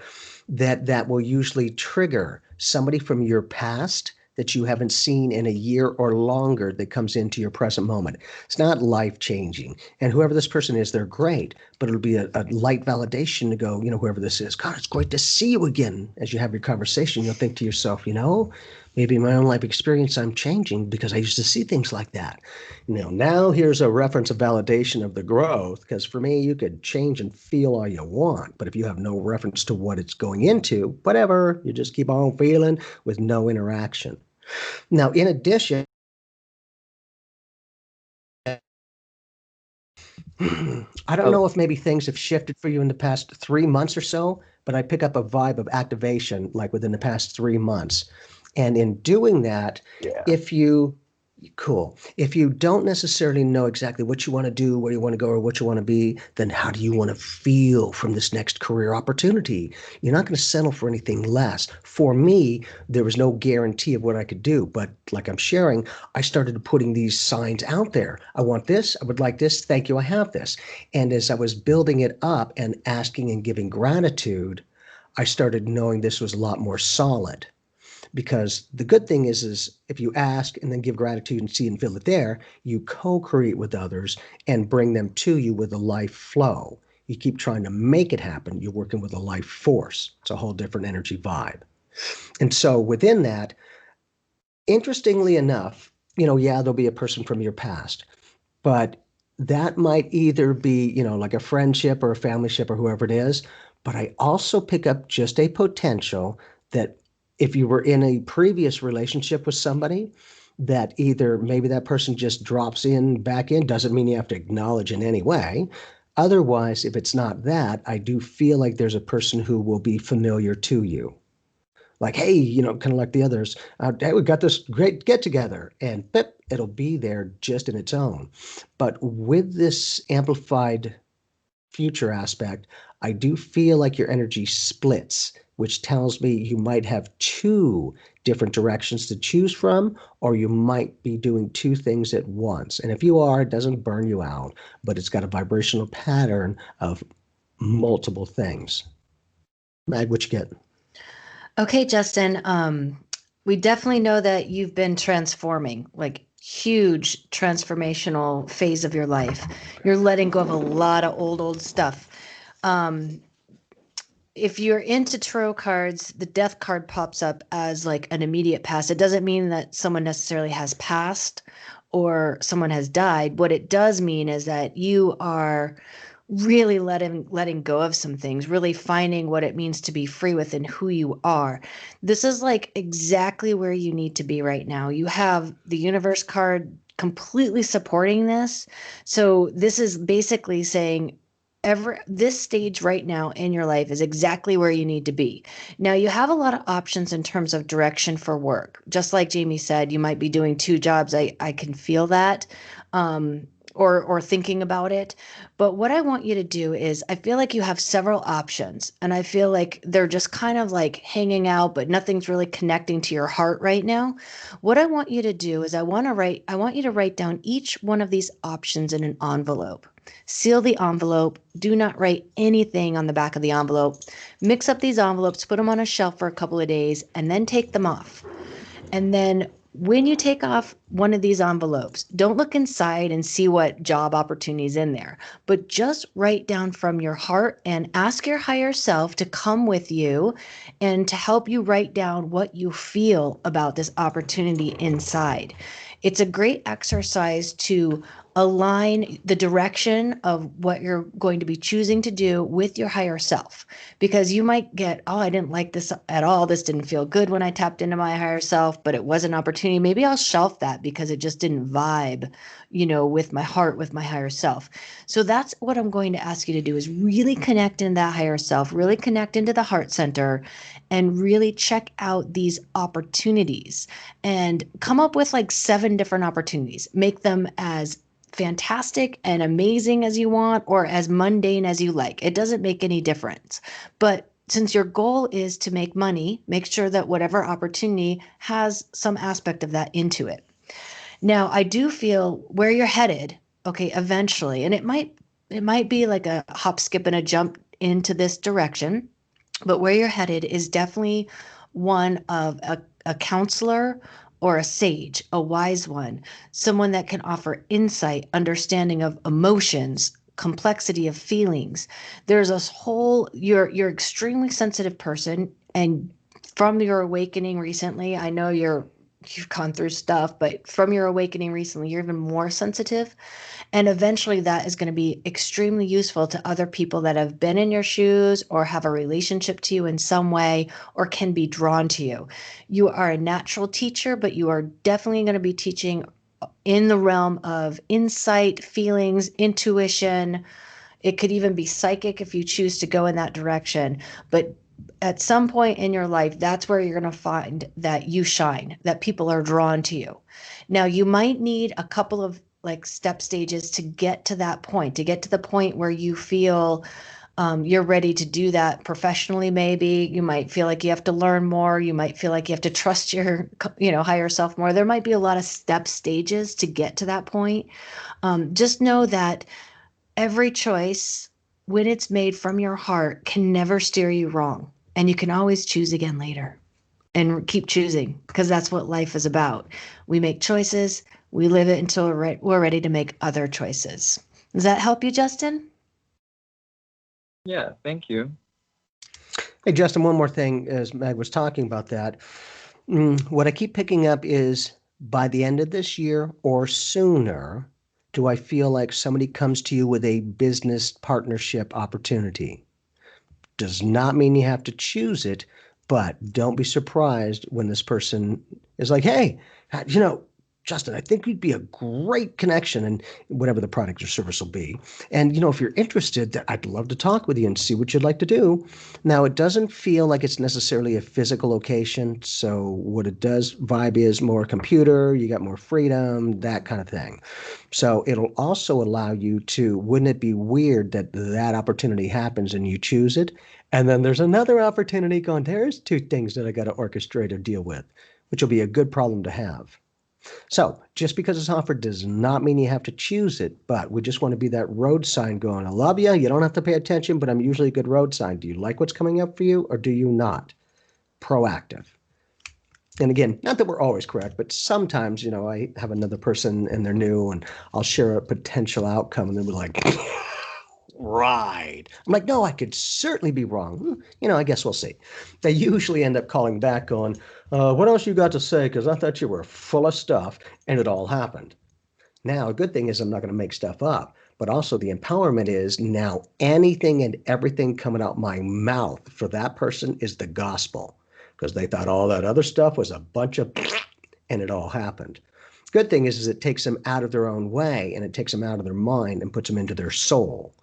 That will usually trigger somebody from your past that you haven't seen in a year or longer that comes into your present moment. It's not life changing. And whoever this person is, they're great, but it'll be a light validation to go, whoever this is, God, it's great to see you again. As you have your conversation, you'll think to yourself, maybe in my own life experience, I'm changing because I used to see things like that. Now here's a reference of validation of the growth, because for me, you could change and feel all you want, but if you have no reference to what it's going into, whatever, you just keep on feeling with no interaction. Now, in addition, I don't Oh, know if maybe things have shifted for you in the past 3 months or so, but I pick up a vibe of activation like within the past 3 months. And in doing that, yeah. if you Cool. If you don't necessarily know exactly what you want to do, where you want to go, or what you want to be, then how do you want to feel from this next career opportunity? You're not going to settle for anything less. For me, there was no guarantee of what I could do, but like I'm sharing, I started putting these signs out there. I want this. I would like this. Thank you. I have this. And as I was building it up and asking and giving gratitude, I started knowing this was a lot more solid. Because the good thing is if you ask and then give gratitude and see and feel it there, you co-create with others and bring them to you with a life flow. You keep trying to make it happen, you're working with a life force. It's a whole different energy vibe. And so within that, interestingly enough, yeah, there'll be a person from your past, but that might either be, like a friendship or a family ship or whoever it is. But I also pick up just a potential that if you were in a previous relationship with somebody, that either maybe that person just drops in back in, doesn't mean you have to acknowledge in any way. Otherwise, if it's not that, I do feel like there's a person who will be familiar to you. Like, hey, kind of like the others, hey, we got this great get together, and pip, it'll be there just in its own. But with this amplified future aspect, I do feel like your energy splits, which tells me you might have two different directions to choose from, or you might be doing two things at once. And if you are, it doesn't burn you out, but it's got a vibrational pattern of multiple things. Mag, what you get? Okay, Justin, we definitely know that you've been transforming, like huge transformational phase of your life. You're letting go of a lot of old stuff. Um, if you're into tarot cards, the death card pops up as like an immediate past. It doesn't mean that someone necessarily has passed or someone has died. What it does mean is that you are really letting go of some things, really finding what it means to be free within who you are. This is like exactly where you need to be right now. You have the universe card completely supporting this. So this is basically saying this stage right now in your life is exactly where you need to be. Now you have a lot of options in terms of direction for work. Just like Jamie said, you might be doing two jobs. I can feel that. Or thinking about it. But what I want you to do is I feel like you have several options and I feel like they're just kind of like hanging out, but nothing's really connecting to your heart right now. What I want you to do is I want you to write down each one of these options in an envelope. Seal the envelope. Do not write anything on the back of the envelope. Mix up these envelopes, put them on a shelf for a couple of days, and then take them off. And then when you take off one of these envelopes, don't look inside and see what job opportunities in there, but just write down from your heart and ask your higher self to come with you and to help you write down what you feel about this opportunity inside. It's a great exercise to align the direction of what you're going to be choosing to do with your higher self, because you might get, oh, I didn't like this at all. This didn't feel good when I tapped into my higher self, but it was an opportunity. Maybe I'll shelf that because it just didn't vibe, with my heart, with my higher self. So that's what I'm going to ask you to do, is really connect in that higher self, really connect into the heart center, and really check out these opportunities and come up with like 7 different opportunities. Make them as fantastic and amazing as you want, or as mundane as you like. It doesn't make any difference. But since your goal is to make money, make sure that whatever opportunity has some aspect of that into it. Now, I do feel where you're headed, okay, eventually, and it might be like a hop, skip, and a jump into this direction, but where you're headed is definitely one of a counselor or a sage, a wise one, someone that can offer insight, understanding of emotions, complexity of feelings. There's a whole, you're extremely sensitive person, and from your awakening recently, I know you've gone through stuff, but from your awakening recently, you're even more sensitive. And eventually that is going to be extremely useful to other people that have been in your shoes or have a relationship to you in some way or can be drawn to you. You are a natural teacher, but you are definitely going to be teaching in the realm of insight, feelings, intuition. It could even be psychic if you choose to go in that direction. But at some point in your life, that's where you're going to find that you shine, that people are drawn to you. Now, you might need a couple of like step stages to get to that point, to get to the point where you feel you're ready to do that professionally. Maybe you might feel like you have to learn more. You might feel like you have to trust your, higher self more. There might be a lot of step stages to get to that point. Just know that every choice, when it's made from your heart, can never steer you wrong. And you can always choose again later and keep choosing, because that's what life is about. We make choices, we live it until we're ready to make other choices. Does that help you, Justin? Yeah, thank you. Hey, Justin, one more thing as Meg was talking about that. What I keep picking up is by the end of this year or sooner, do I feel like somebody comes to you with a business partnership opportunity? Does not mean you have to choose it, but don't be surprised when this person is like, hey, Justin, I think you'd be a great connection, and whatever the product or service will be. And, if you're interested, I'd love to talk with you and see what you'd like to do. Now, it doesn't feel like it's necessarily a physical location. So what it does vibe is more computer, you got more freedom, that kind of thing. So it'll also allow you to, wouldn't it be weird that that opportunity happens and you choose it? And then there's another opportunity going, there's 2 things that I got to orchestrate or deal with, which will be a good problem to have. So just because it's offered does not mean you have to choose it, but we just want to be that road sign going, I love you. You don't have to pay attention, but I'm usually a good road sign. Do you like what's coming up for you or do you not? Proactive. And again, not that we're always correct, but sometimes, I have another person and they're new and I'll share a potential outcome and they'll be like, right. I'm like, no, I could certainly be wrong. I guess we'll see. They usually end up calling back going, what else you got to say? Because I thought you were full of stuff and it all happened. Now, a good thing is I'm not going to make stuff up, but also the empowerment is now anything and everything coming out my mouth for that person is the gospel, because they thought all that other stuff was a bunch of and it all happened. Good thing is it takes them out of their own way and it takes them out of their mind and puts them into their soul.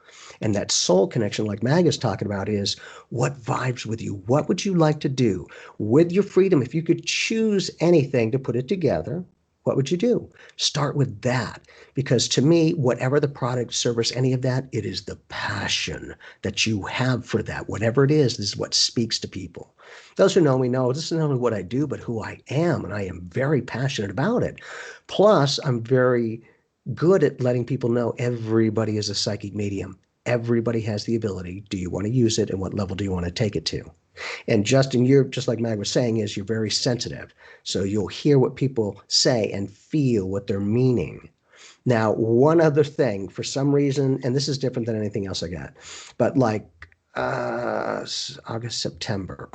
And that soul connection, like Mag is talking about, is what vibes with you? What would you like to do with your freedom? If you could choose anything to put it together, what would you do? Start with that. Because to me, whatever the product, service, any of that, it is the passion that you have for that. Whatever it is, this is what speaks to people. Those who know me know this is not only what I do, but who I am. And I am very passionate about it. Plus, I'm very good at letting people know everybody is a psychic medium. Everybody has the ability. Do you want to use it? And what level do you want to take it to? And Justin, you're just like Mag was saying, is you're very sensitive. So you'll hear what people say and feel what they're meaning. Now, one other thing, for some reason, and this is different than anything else I got, but like August, September,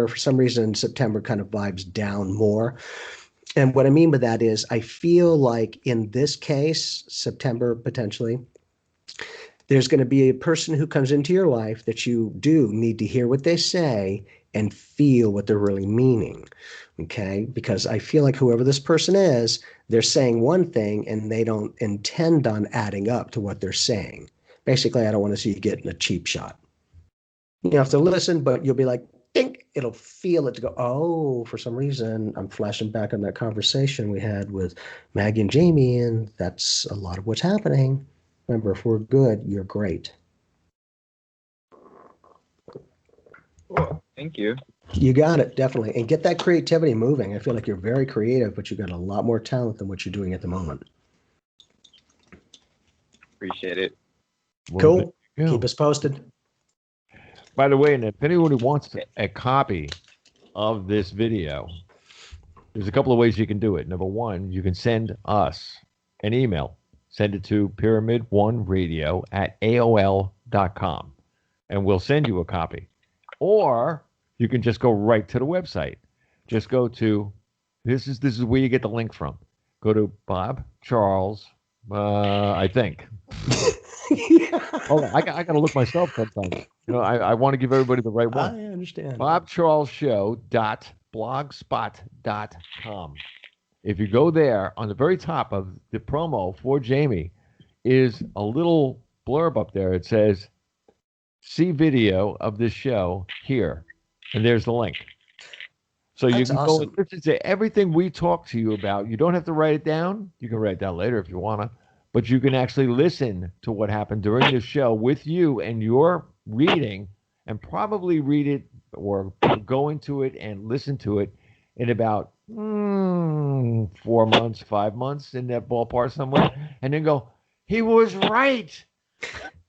for some reason, September kind of vibes down more. And what I mean by that is I feel like in this case, September potentially, there's going to be a person who comes into your life that you do need to hear what they say and feel what they're really meaning. Okay? Because I feel like whoever this person is, they're saying one thing and they don't intend on adding up to what they're saying. Basically, I don't want to see you getting a cheap shot. You have to listen, but you'll be like, dink, it'll feel it to go, oh, for some reason, I'm flashing back on that conversation we had with Maggie and Jamie, and that's a lot of what's happening. Remember, if we're good, you're great. Cool. Thank you. You got it, definitely. And get that creativity moving. I feel like you're very creative, but you got a lot more talent than what you're doing at the moment. Appreciate it. Well, Cool. there you go. Keep us posted. By the way, and if anyone wants a copy of this video, there's a couple of ways you can do it. Number one, you can send us an email. Send it to pyramid1radio@aol.com, and we'll send you a copy. Or you can just go right to the website. Just go to, this is where you get the link from. Go to Bob Charles, I think. Hold on, I got to look myself sometimes. You know, I want to give everybody the right one. I understand. BobCharlesShow.blogspot.com. If you go there, on the very top of the promo for Jamie is a little blurb up there. It says, see video of this show here. And there's the link. So you That's can awesome. go and listen to everything we talk to you about. You don't have to write it down. You can write it down later if you want to. But you can actually listen to what happened during the show with you and your reading, and probably read it or go into it and listen to it in about 4 months, 5 months, in that ballpark somewhere, and then go, he was right.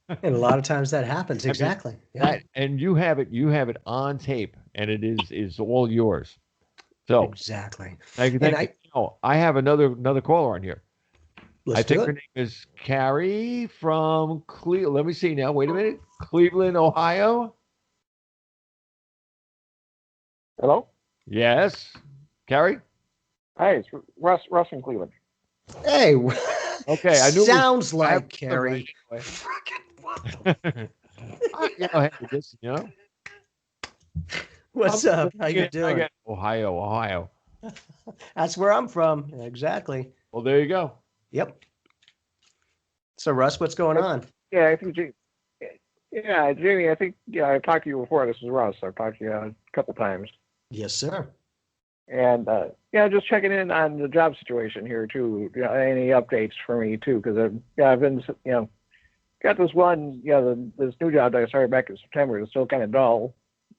And a lot of times that happens. Exactly. Yeah. And you have it on tape, and it is all yours. So Exactly. thank you. And I have another caller on here. let's I think do her it. name is Carrie from Cleveland. Let me see now. Wait a minute. Cleveland, Ohio. Hello? Yes. Carrie? Hi, it's Russ from Cleveland. Hey. Okay, I knew it was- Sounds I like have- Carrie. Anyway. Frickin' what the Hey, this, What's up? How you doing? Ohio. That's where I'm from. Exactly. Well, there you go. Yep. So Russ, what's going on? Yeah, I think Jamie, I think I've talked to you before. This is Russ. I've talked to you a couple times. Yes, sir. And just checking in on the job situation here too. Any updates for me too? Because I've been got this one. This new job that I started back in September is still kind of dull,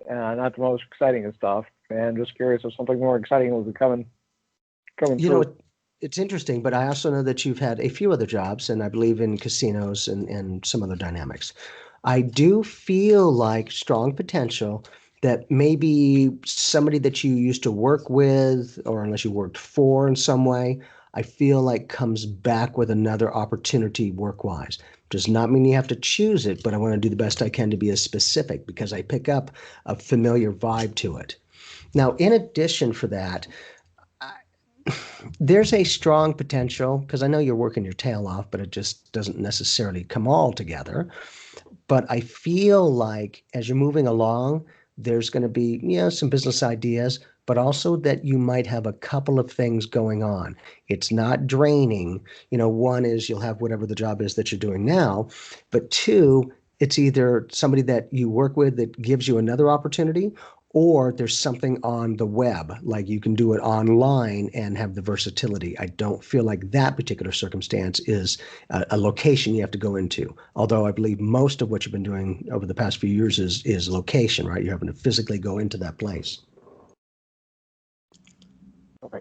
not the most exciting of stuff. And just curious if something more exciting will be coming You through. know, it's interesting, but I also know that you've had a few other jobs, and I believe in casinos and some other dynamics. I do feel like strong potential that maybe somebody that you used to work with, or unless you worked for in some way, I feel like comes back with another opportunity work-wise. Does not mean you have to choose it, but I want to do the best I can to be as specific because I pick up a familiar vibe to it. Now, in addition for that, there's a strong potential, because I know you're working your tail off, but it just doesn't necessarily come all together. But I feel like as you're moving along, there's going to be, some business ideas, but also that you might have a couple of things going on. It's not draining. One is you'll have whatever the job is that you're doing now, but two, it's either somebody that you work with that gives you another opportunity, or there's something on the web, like you can do it online and have the versatility. I don't feel like that particular circumstance is a location you have to go into. Although I believe most of what you've been doing over the past few years is location, right? You're having to physically go into that place. Okay.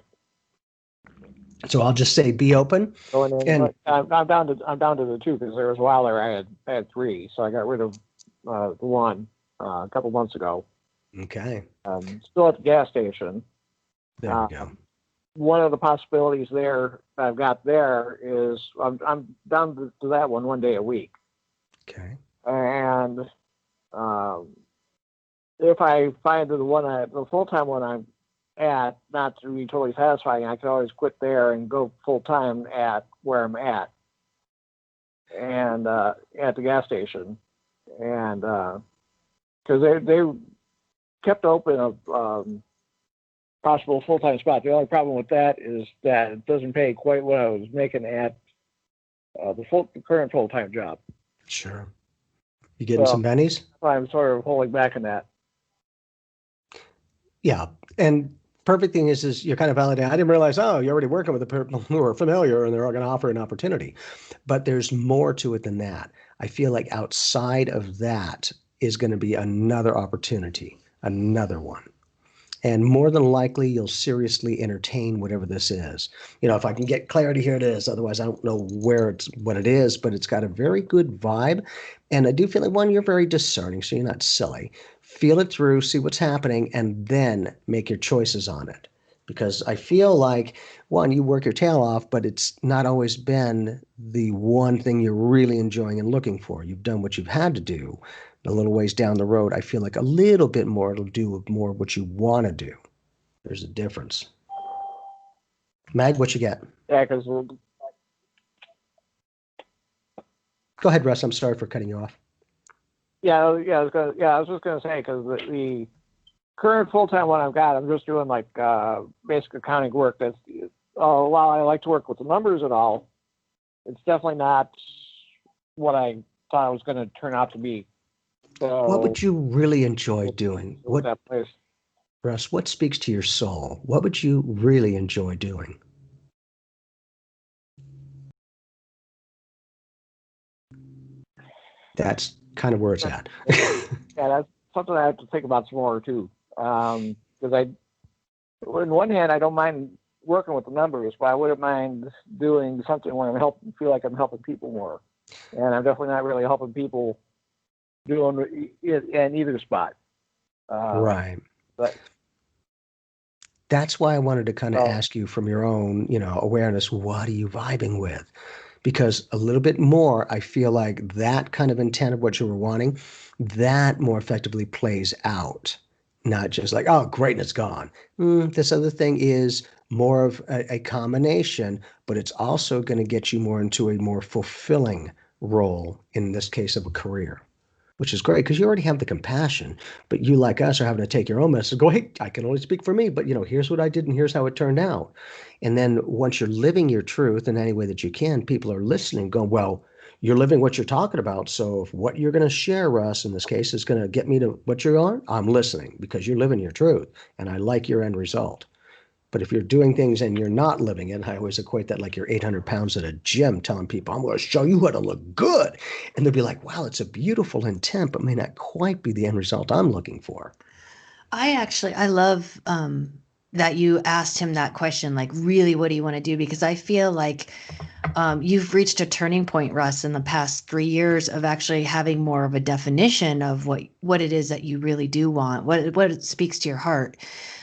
So I'll just say be open. And I'm down to the two because there was a while there I had three, so I got rid of the one a couple months ago. Okay. Still at the gas station. There we go. One of the possibilities there I've got there is I'm down to that one day a week. Okay. And if I find the full-time one at not to be totally satisfying, I could always quit there and go full time at where I'm at, and at the gas station, and because they kept open a possible full time spot. The only problem with that is that it doesn't pay quite what I was making at the current full time job. Sure. You getting some pennies? I'm sort of holding back on that. Yeah. And perfect thing is you're kind of validating. I didn't realize, oh, you're already working with the people who are familiar and they're all going to offer an opportunity. But there's more to it than that. I feel like outside of that is going to be another opportunity, another one. And more than likely, you'll seriously entertain whatever this is. You know, if I can get clarity, here it is. Otherwise, I don't know what it is, but it's got a very good vibe. And I do feel like, one, you're very discerning, so you're not silly. Feel it through, see what's happening, and then make your choices on it. Because I feel like, one, you work your tail off, but it's not always been the one thing you're really enjoying and looking for. You've done what you've had to do. A little ways down the road, I feel like a little bit more it'll do more what you want to do. There's a difference. Mag, what you got? Yeah, because Go ahead, Russ. I'm sorry for cutting you off. I was just gonna say, because the current full time one I've got, I'm just doing like basic accounting work. That's while I like to work with the numbers and all, it's definitely not what I thought it was going to turn out to be. So, what would you really enjoy doing? What, that place? Russ, what speaks to your soul? What would you really enjoy doing? That's kind of where it's at. Yeah, that's something I have to think about some more too. Because on one hand, I don't mind working with the numbers, but I wouldn't mind doing something where feel like I'm helping people more. And I'm definitely not really helping people doing it in either spot. Right. But that's why I wanted to kind of ask you from your own, awareness, what are you vibing with? Because a little bit more, I feel like that kind of intent of what you were wanting, that more effectively plays out. Not just like, oh, great, and it's gone. This other thing is more of a combination, but it's also going to get you more into a more fulfilling role, in this case of a career, which is great because you already have the compassion, but you, like us, are having to take your own message, go, hey, I can only speak for me, but here's what I did and here's how it turned out. And then once you're living your truth in any way that you can, people are listening, going, well, you're living what you're talking about. So if what you're going to share, Russ, in this case, is going to get me to what you're on, I'm listening because you're living your truth and I like your end result. But if you're doing things and you're not living it, I always equate that like you're 800 pounds at a gym telling people, I'm going to show you how to look good. And they'll be like, wow, it's a beautiful intent, but may not quite be the end result I'm looking for. I love that you asked him that question, like, really, what do you want to do? Because I feel like you've reached a turning point, Russ, in the past 3 years of actually having more of a definition of what it is that you really do want, what speaks to your heart.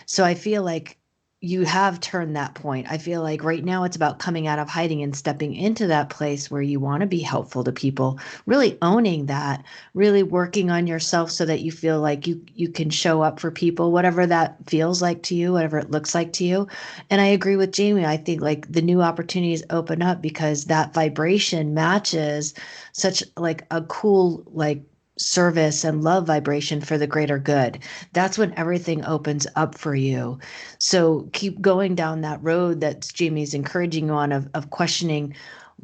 So I feel like you have turned that point. I feel like right now it's about coming out of hiding and stepping into that place where you want to be helpful to people, really owning that, really working on yourself so that you feel like you can show up for people, whatever that feels like to you, whatever it looks like to you. And I agree with Jamie. I think like the new opportunities open up because that vibration matches such like a cool, like, service and love vibration for the greater good. That's when everything opens up for you. So keep going down that road that Jamie's encouraging you on of questioning,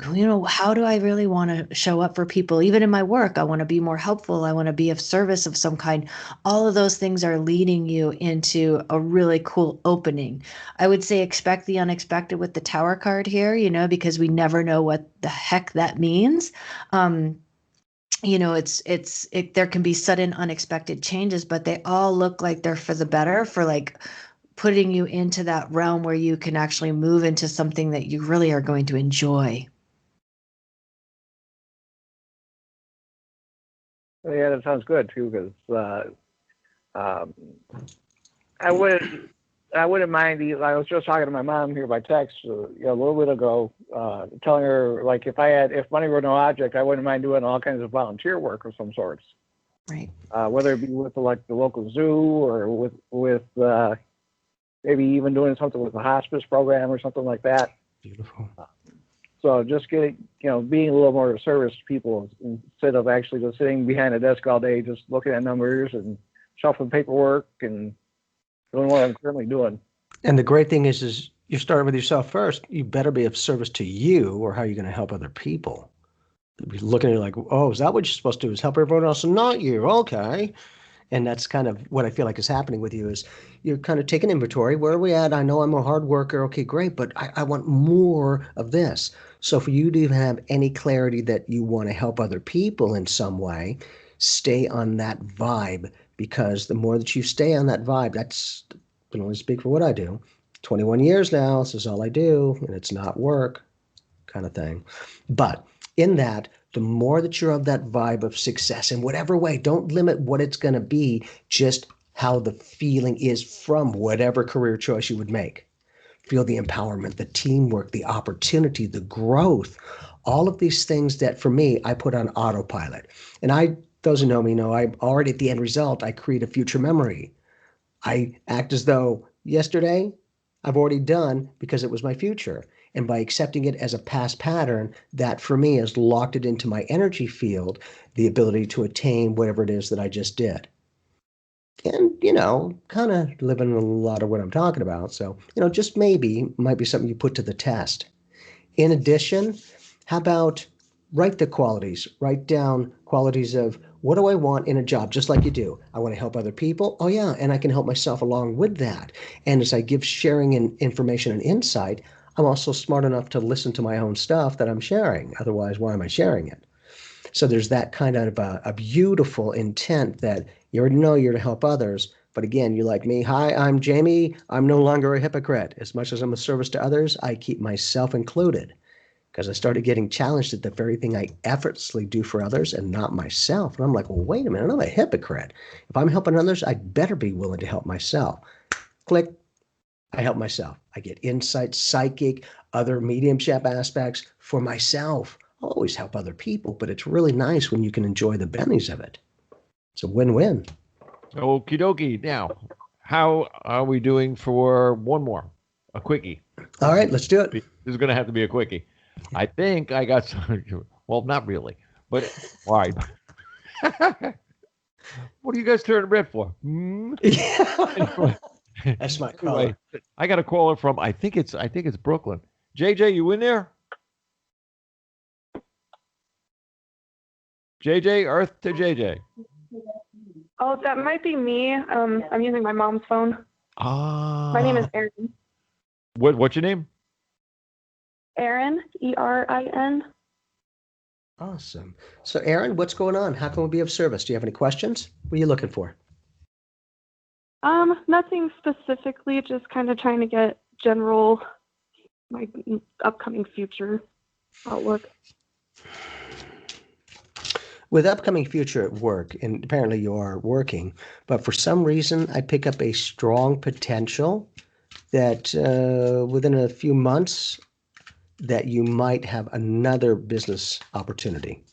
how do I really want to show up for people? Even in my work, I want to be more helpful. I want to be of service of some kind. All of those things are leading you into a really cool opening. I would say expect the unexpected with the Tower card here, because we never know what the heck that means. There can be sudden unexpected changes, but they all look like they're for the better, for like putting you into that realm where you can actually move into something that you really are going to enjoy. Yeah, that sounds good too, because I wouldn't mind. I was just talking to my mom here by text a little bit ago, telling her like if money were no object, I wouldn't mind doing all kinds of volunteer work of some sorts. Right. Whether it be with the local zoo or with maybe even doing something with the hospice program or something like that. Beautiful. So just getting, being a little more of service to people instead of actually just sitting behind a desk all day, just looking at numbers and shuffling paperwork and doing what I'm currently doing. And the great thing is you start with yourself first. You better be of service to you, or how are you going to help other people? You'll be looking at it like, oh, is that what you're supposed to do? Is help everyone else and not you? Okay. And that's kind of what I feel like is happening with you, is you're kind of taking inventory. Where are we at? I know I'm a hard worker. Okay, great. But I want more of this. So for you to even have any clarity that you want to help other people in some way, stay on that vibe, because the more that you stay on that vibe, that's, I can only speak for what I do. 21 years now, this is all I do, and it's not work kind of thing. But in that, the more that you're of that vibe of success in whatever way, don't limit what it's going to be, just how the feeling is from whatever career choice you would make. Feel the empowerment, the teamwork, the opportunity, the growth, all of these things that for me, I put on autopilot. And those who know me know I already at the end result, I create a future memory. I act as though yesterday I've already done because it was my future. And by accepting it as a past pattern, that for me has locked it into my energy field, the ability to attain whatever it is that I just did. And, kind of living a lot of what I'm talking about. So, just maybe might be something you put to the test. In addition, how about write the qualities, write down qualities of what do I want in a job, just like you do. I want to help other people. Oh yeah, and I can help myself along with that. And as I give sharing and information and insight, I'm also smart enough to listen to my own stuff that I'm sharing. Otherwise, why am I sharing it? So there's that kind of a beautiful intent that you already know you're to help others. But again, you're like me. Hi, I'm Jamie. I'm no longer a hypocrite. As much as I'm a service to others, I keep myself included, because I started getting challenged at the very thing I effortlessly do for others and not myself. And I'm like, well, wait a minute, I'm a hypocrite. If I'm helping others, I better be willing to help myself. Click. I help myself. I get insight, psychic, other mediumship aspects for myself. I'll always help other people, but it's really nice when you can enjoy the bennies of it. It's a win-win. Okie dokie. Now, how are we doing for one more? A quickie. All right, let's do it. This is going to have to be a quickie. I think I got some. Well, not really, but why? What are you guys turning red for? Yeah. That's my color. Anyway, I got a caller from I think it's Brooklyn. JJ, you in there? JJ, Earth to JJ. Oh, that might be me. I'm using my mom's phone. My name is Erin. What's your name? Erin, Erin. Awesome. So, Erin, what's going on? How can we be of service? Do you have any questions? What are you looking for? Nothing specifically, just kind of trying to get general, my upcoming future outlook. With upcoming future at work, and apparently you are working, but for some reason I pick up a strong potential that within a few months that you might have another business opportunity.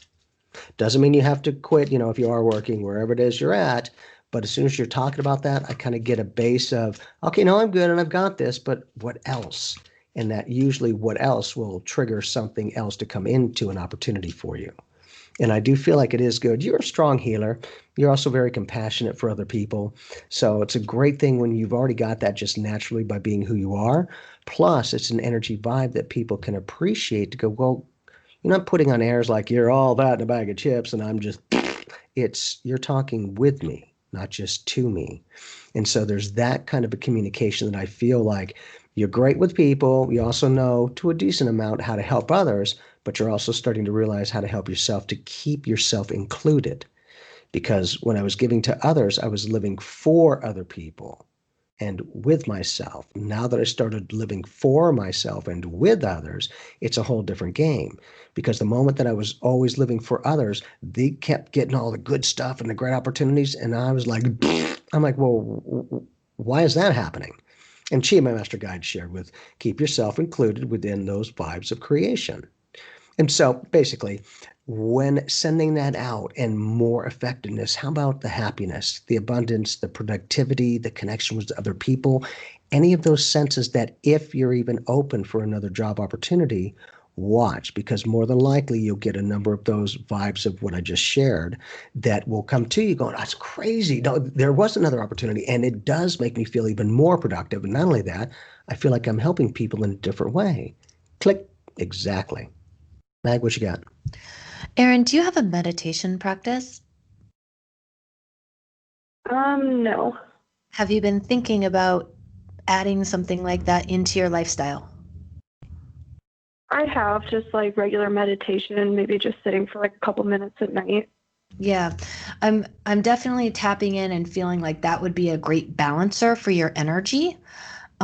Doesn't mean you have to quit, if you are working wherever it is you're at, but as soon as you're talking about that, I kind of get a base of, okay, no, I'm good and I've got this, but what else? And that usually what else will trigger something else to come into an opportunity for you. And I do feel like it is good. You're a strong healer. You're also very compassionate for other people. So it's a great thing when you've already got that just naturally by being who you are. Plus, it's an energy vibe that people can appreciate to go, well, you're not putting on airs like you're all that in a bag of chips and I'm just, you're talking with me, not just to me. And so there's that kind of a communication that I feel like you're great with people. You also know to a decent amount how to help others, but you're also starting to realize how to help yourself to keep yourself included. Because when I was giving to others, I was living for other people and with myself. Now that I started living for myself and with others, it's a whole different game. Because the moment that I was always living for others, they kept getting all the good stuff and the great opportunities. And I was like, I'm like, well, why is that happening? And Chi, my master guide, shared with keep yourself included within those vibes of creation. And so basically, when sending that out and more effectiveness, how about the happiness, the abundance, the productivity, the connection with other people, any of those senses that if you're even open for another job opportunity, watch, because more than likely you'll get a number of those vibes of what I just shared that will come to you going, that's crazy. No, there was another opportunity, and it does make me feel even more productive. And not only that, I feel like I'm helping people in a different way. Click. Exactly. Mag, what you got? Erin, do you have a meditation practice? No. Have you been thinking about adding something like that into your lifestyle? I have just like regular meditation, maybe just sitting for like a couple minutes at night. Yeah, I'm definitely tapping in and feeling like that would be a great balancer for your energy.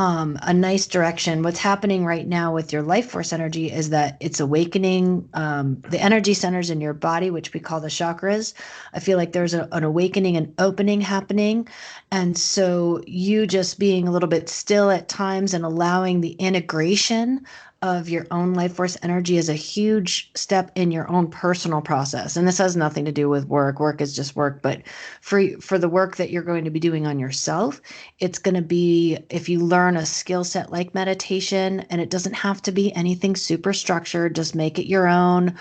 A nice direction. What's happening right now with your life force energy is that it's awakening the energy centers in your body, which we call the chakras. I feel like there's an awakening and opening happening. And so you just being a little bit still at times and allowing the integration of your own life force energy is a huge step in your own personal process. And this has nothing to do with work. Work is just work. But for the work that you're going to be doing on yourself, it's going to be, if you learn a skill set like meditation, and it doesn't have to be anything super structured, just make it your own.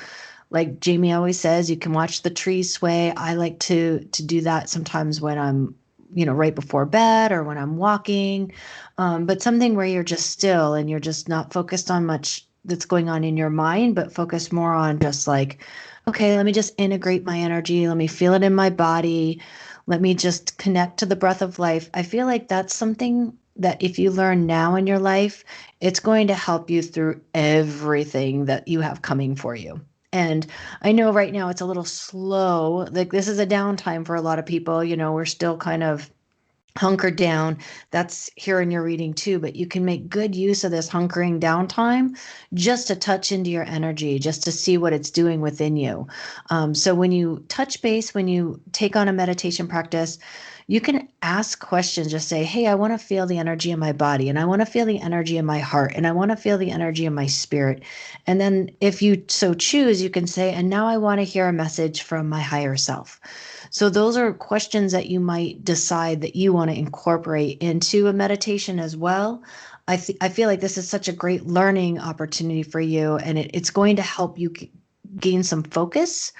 Like Jamie always says, you can watch the trees sway. I like to do that sometimes when I'm, right before bed or when I'm walking. But something where you're just still and you're just not focused on much that's going on in your mind, but focus more on just like, okay, let me just integrate my energy. Let me feel it in my body. Let me just connect to the breath of life. I feel like that's something that if you learn now in your life, it's going to help you through everything that you have coming for you. And I know right now it's a little slow. Like this is a downtime for a lot of people. We're still kind of hunkered down. That's here in your reading too, but you can make good use of this hunkering down time just to touch into your energy, just to see what it's doing within you. So when you touch base, when you take on a meditation practice, you can ask questions. Just say, hey, I want to feel the energy in my body, and I want to feel the energy in my heart, and I want to feel the energy in my spirit. And then if you so choose, you can say, and now I want to hear a message from my higher self. So those are questions that you might decide that you want to incorporate into a meditation as well. I feel like this is such a great learning opportunity for you, and it's going to help you gain some focus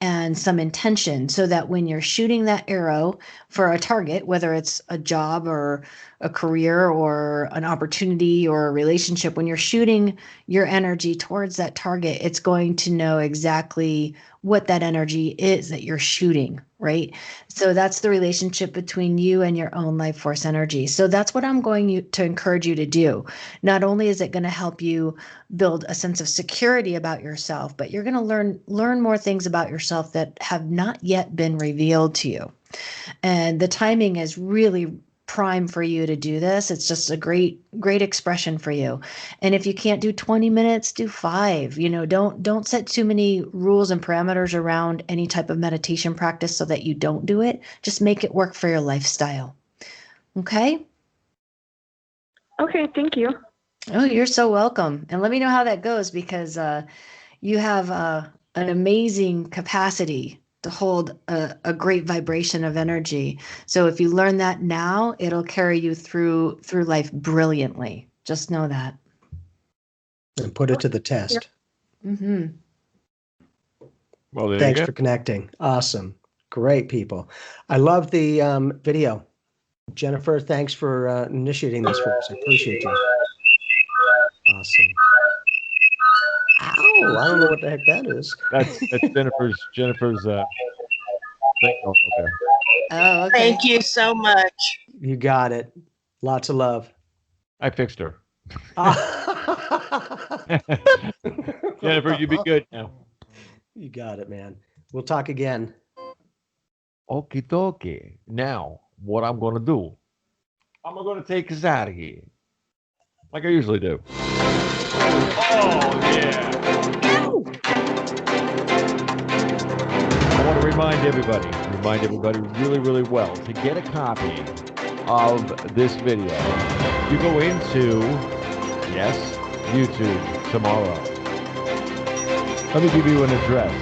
and some intention, so that when you're shooting that arrow for a target, whether it's a job or a career or an opportunity or a relationship, when you're shooting your energy towards that target, it's going to know exactly what that energy is that you're shooting, right? So that's the relationship between you and your own life force energy. So that's what I'm going to encourage you to do. Not only is it going to help you build a sense of security about yourself, but you're going to learn more things about yourself that have not yet been revealed to you. And the timing is really prime for you to do this. It's just a great expression for you. And if you can't do 20 minutes, do 5. Don't set too many rules and parameters around any type of meditation practice so that you don't do it. Just make it work for your lifestyle. Okay? Okay, thank you. Oh, you're so welcome. And let me know how that goes, because you have an amazing capacity to hold a great vibration of energy. So if you learn that now, it'll carry you through life brilliantly. Just know that. And put it to the test. Mm-hmm. Well, there Thanks you for go. connecting. Awesome. Great people. I love the video. Jennifer, thanks for initiating this for us. I appreciate you. Awesome. Ow, I don't know what the heck that is. That's Jennifer's thing over there. Oh, okay. Thank you so much. You got it. Lots of love. I fixed her. Jennifer, you be good now. You got it, man. We'll talk again. Okie dokie. Now, what I'm going to do, I'm going to take us out of here. Like I usually do. Oh, yeah. I want to remind everybody really, really well to get a copy of this video. You go into, yes, YouTube tomorrow. Let me give you an address.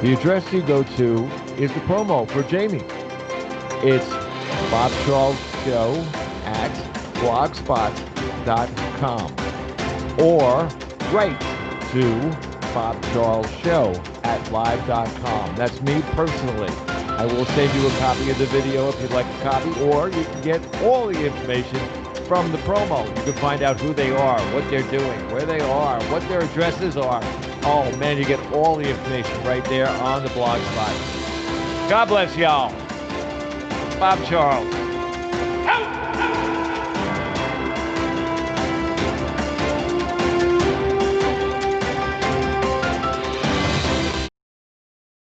The address you go to is the promo for Jamie. It's Bob Charles Show at blogspot.com or write to Bob Charles Show at live.com. That's me personally. I will send you a copy of the video if you'd like a copy, or you can get all the information from the promo. You can find out who they are, what they're doing, where they are, what their addresses are. Oh man, you get all the information right there on the blog spot. God bless y'all. Bob Charles.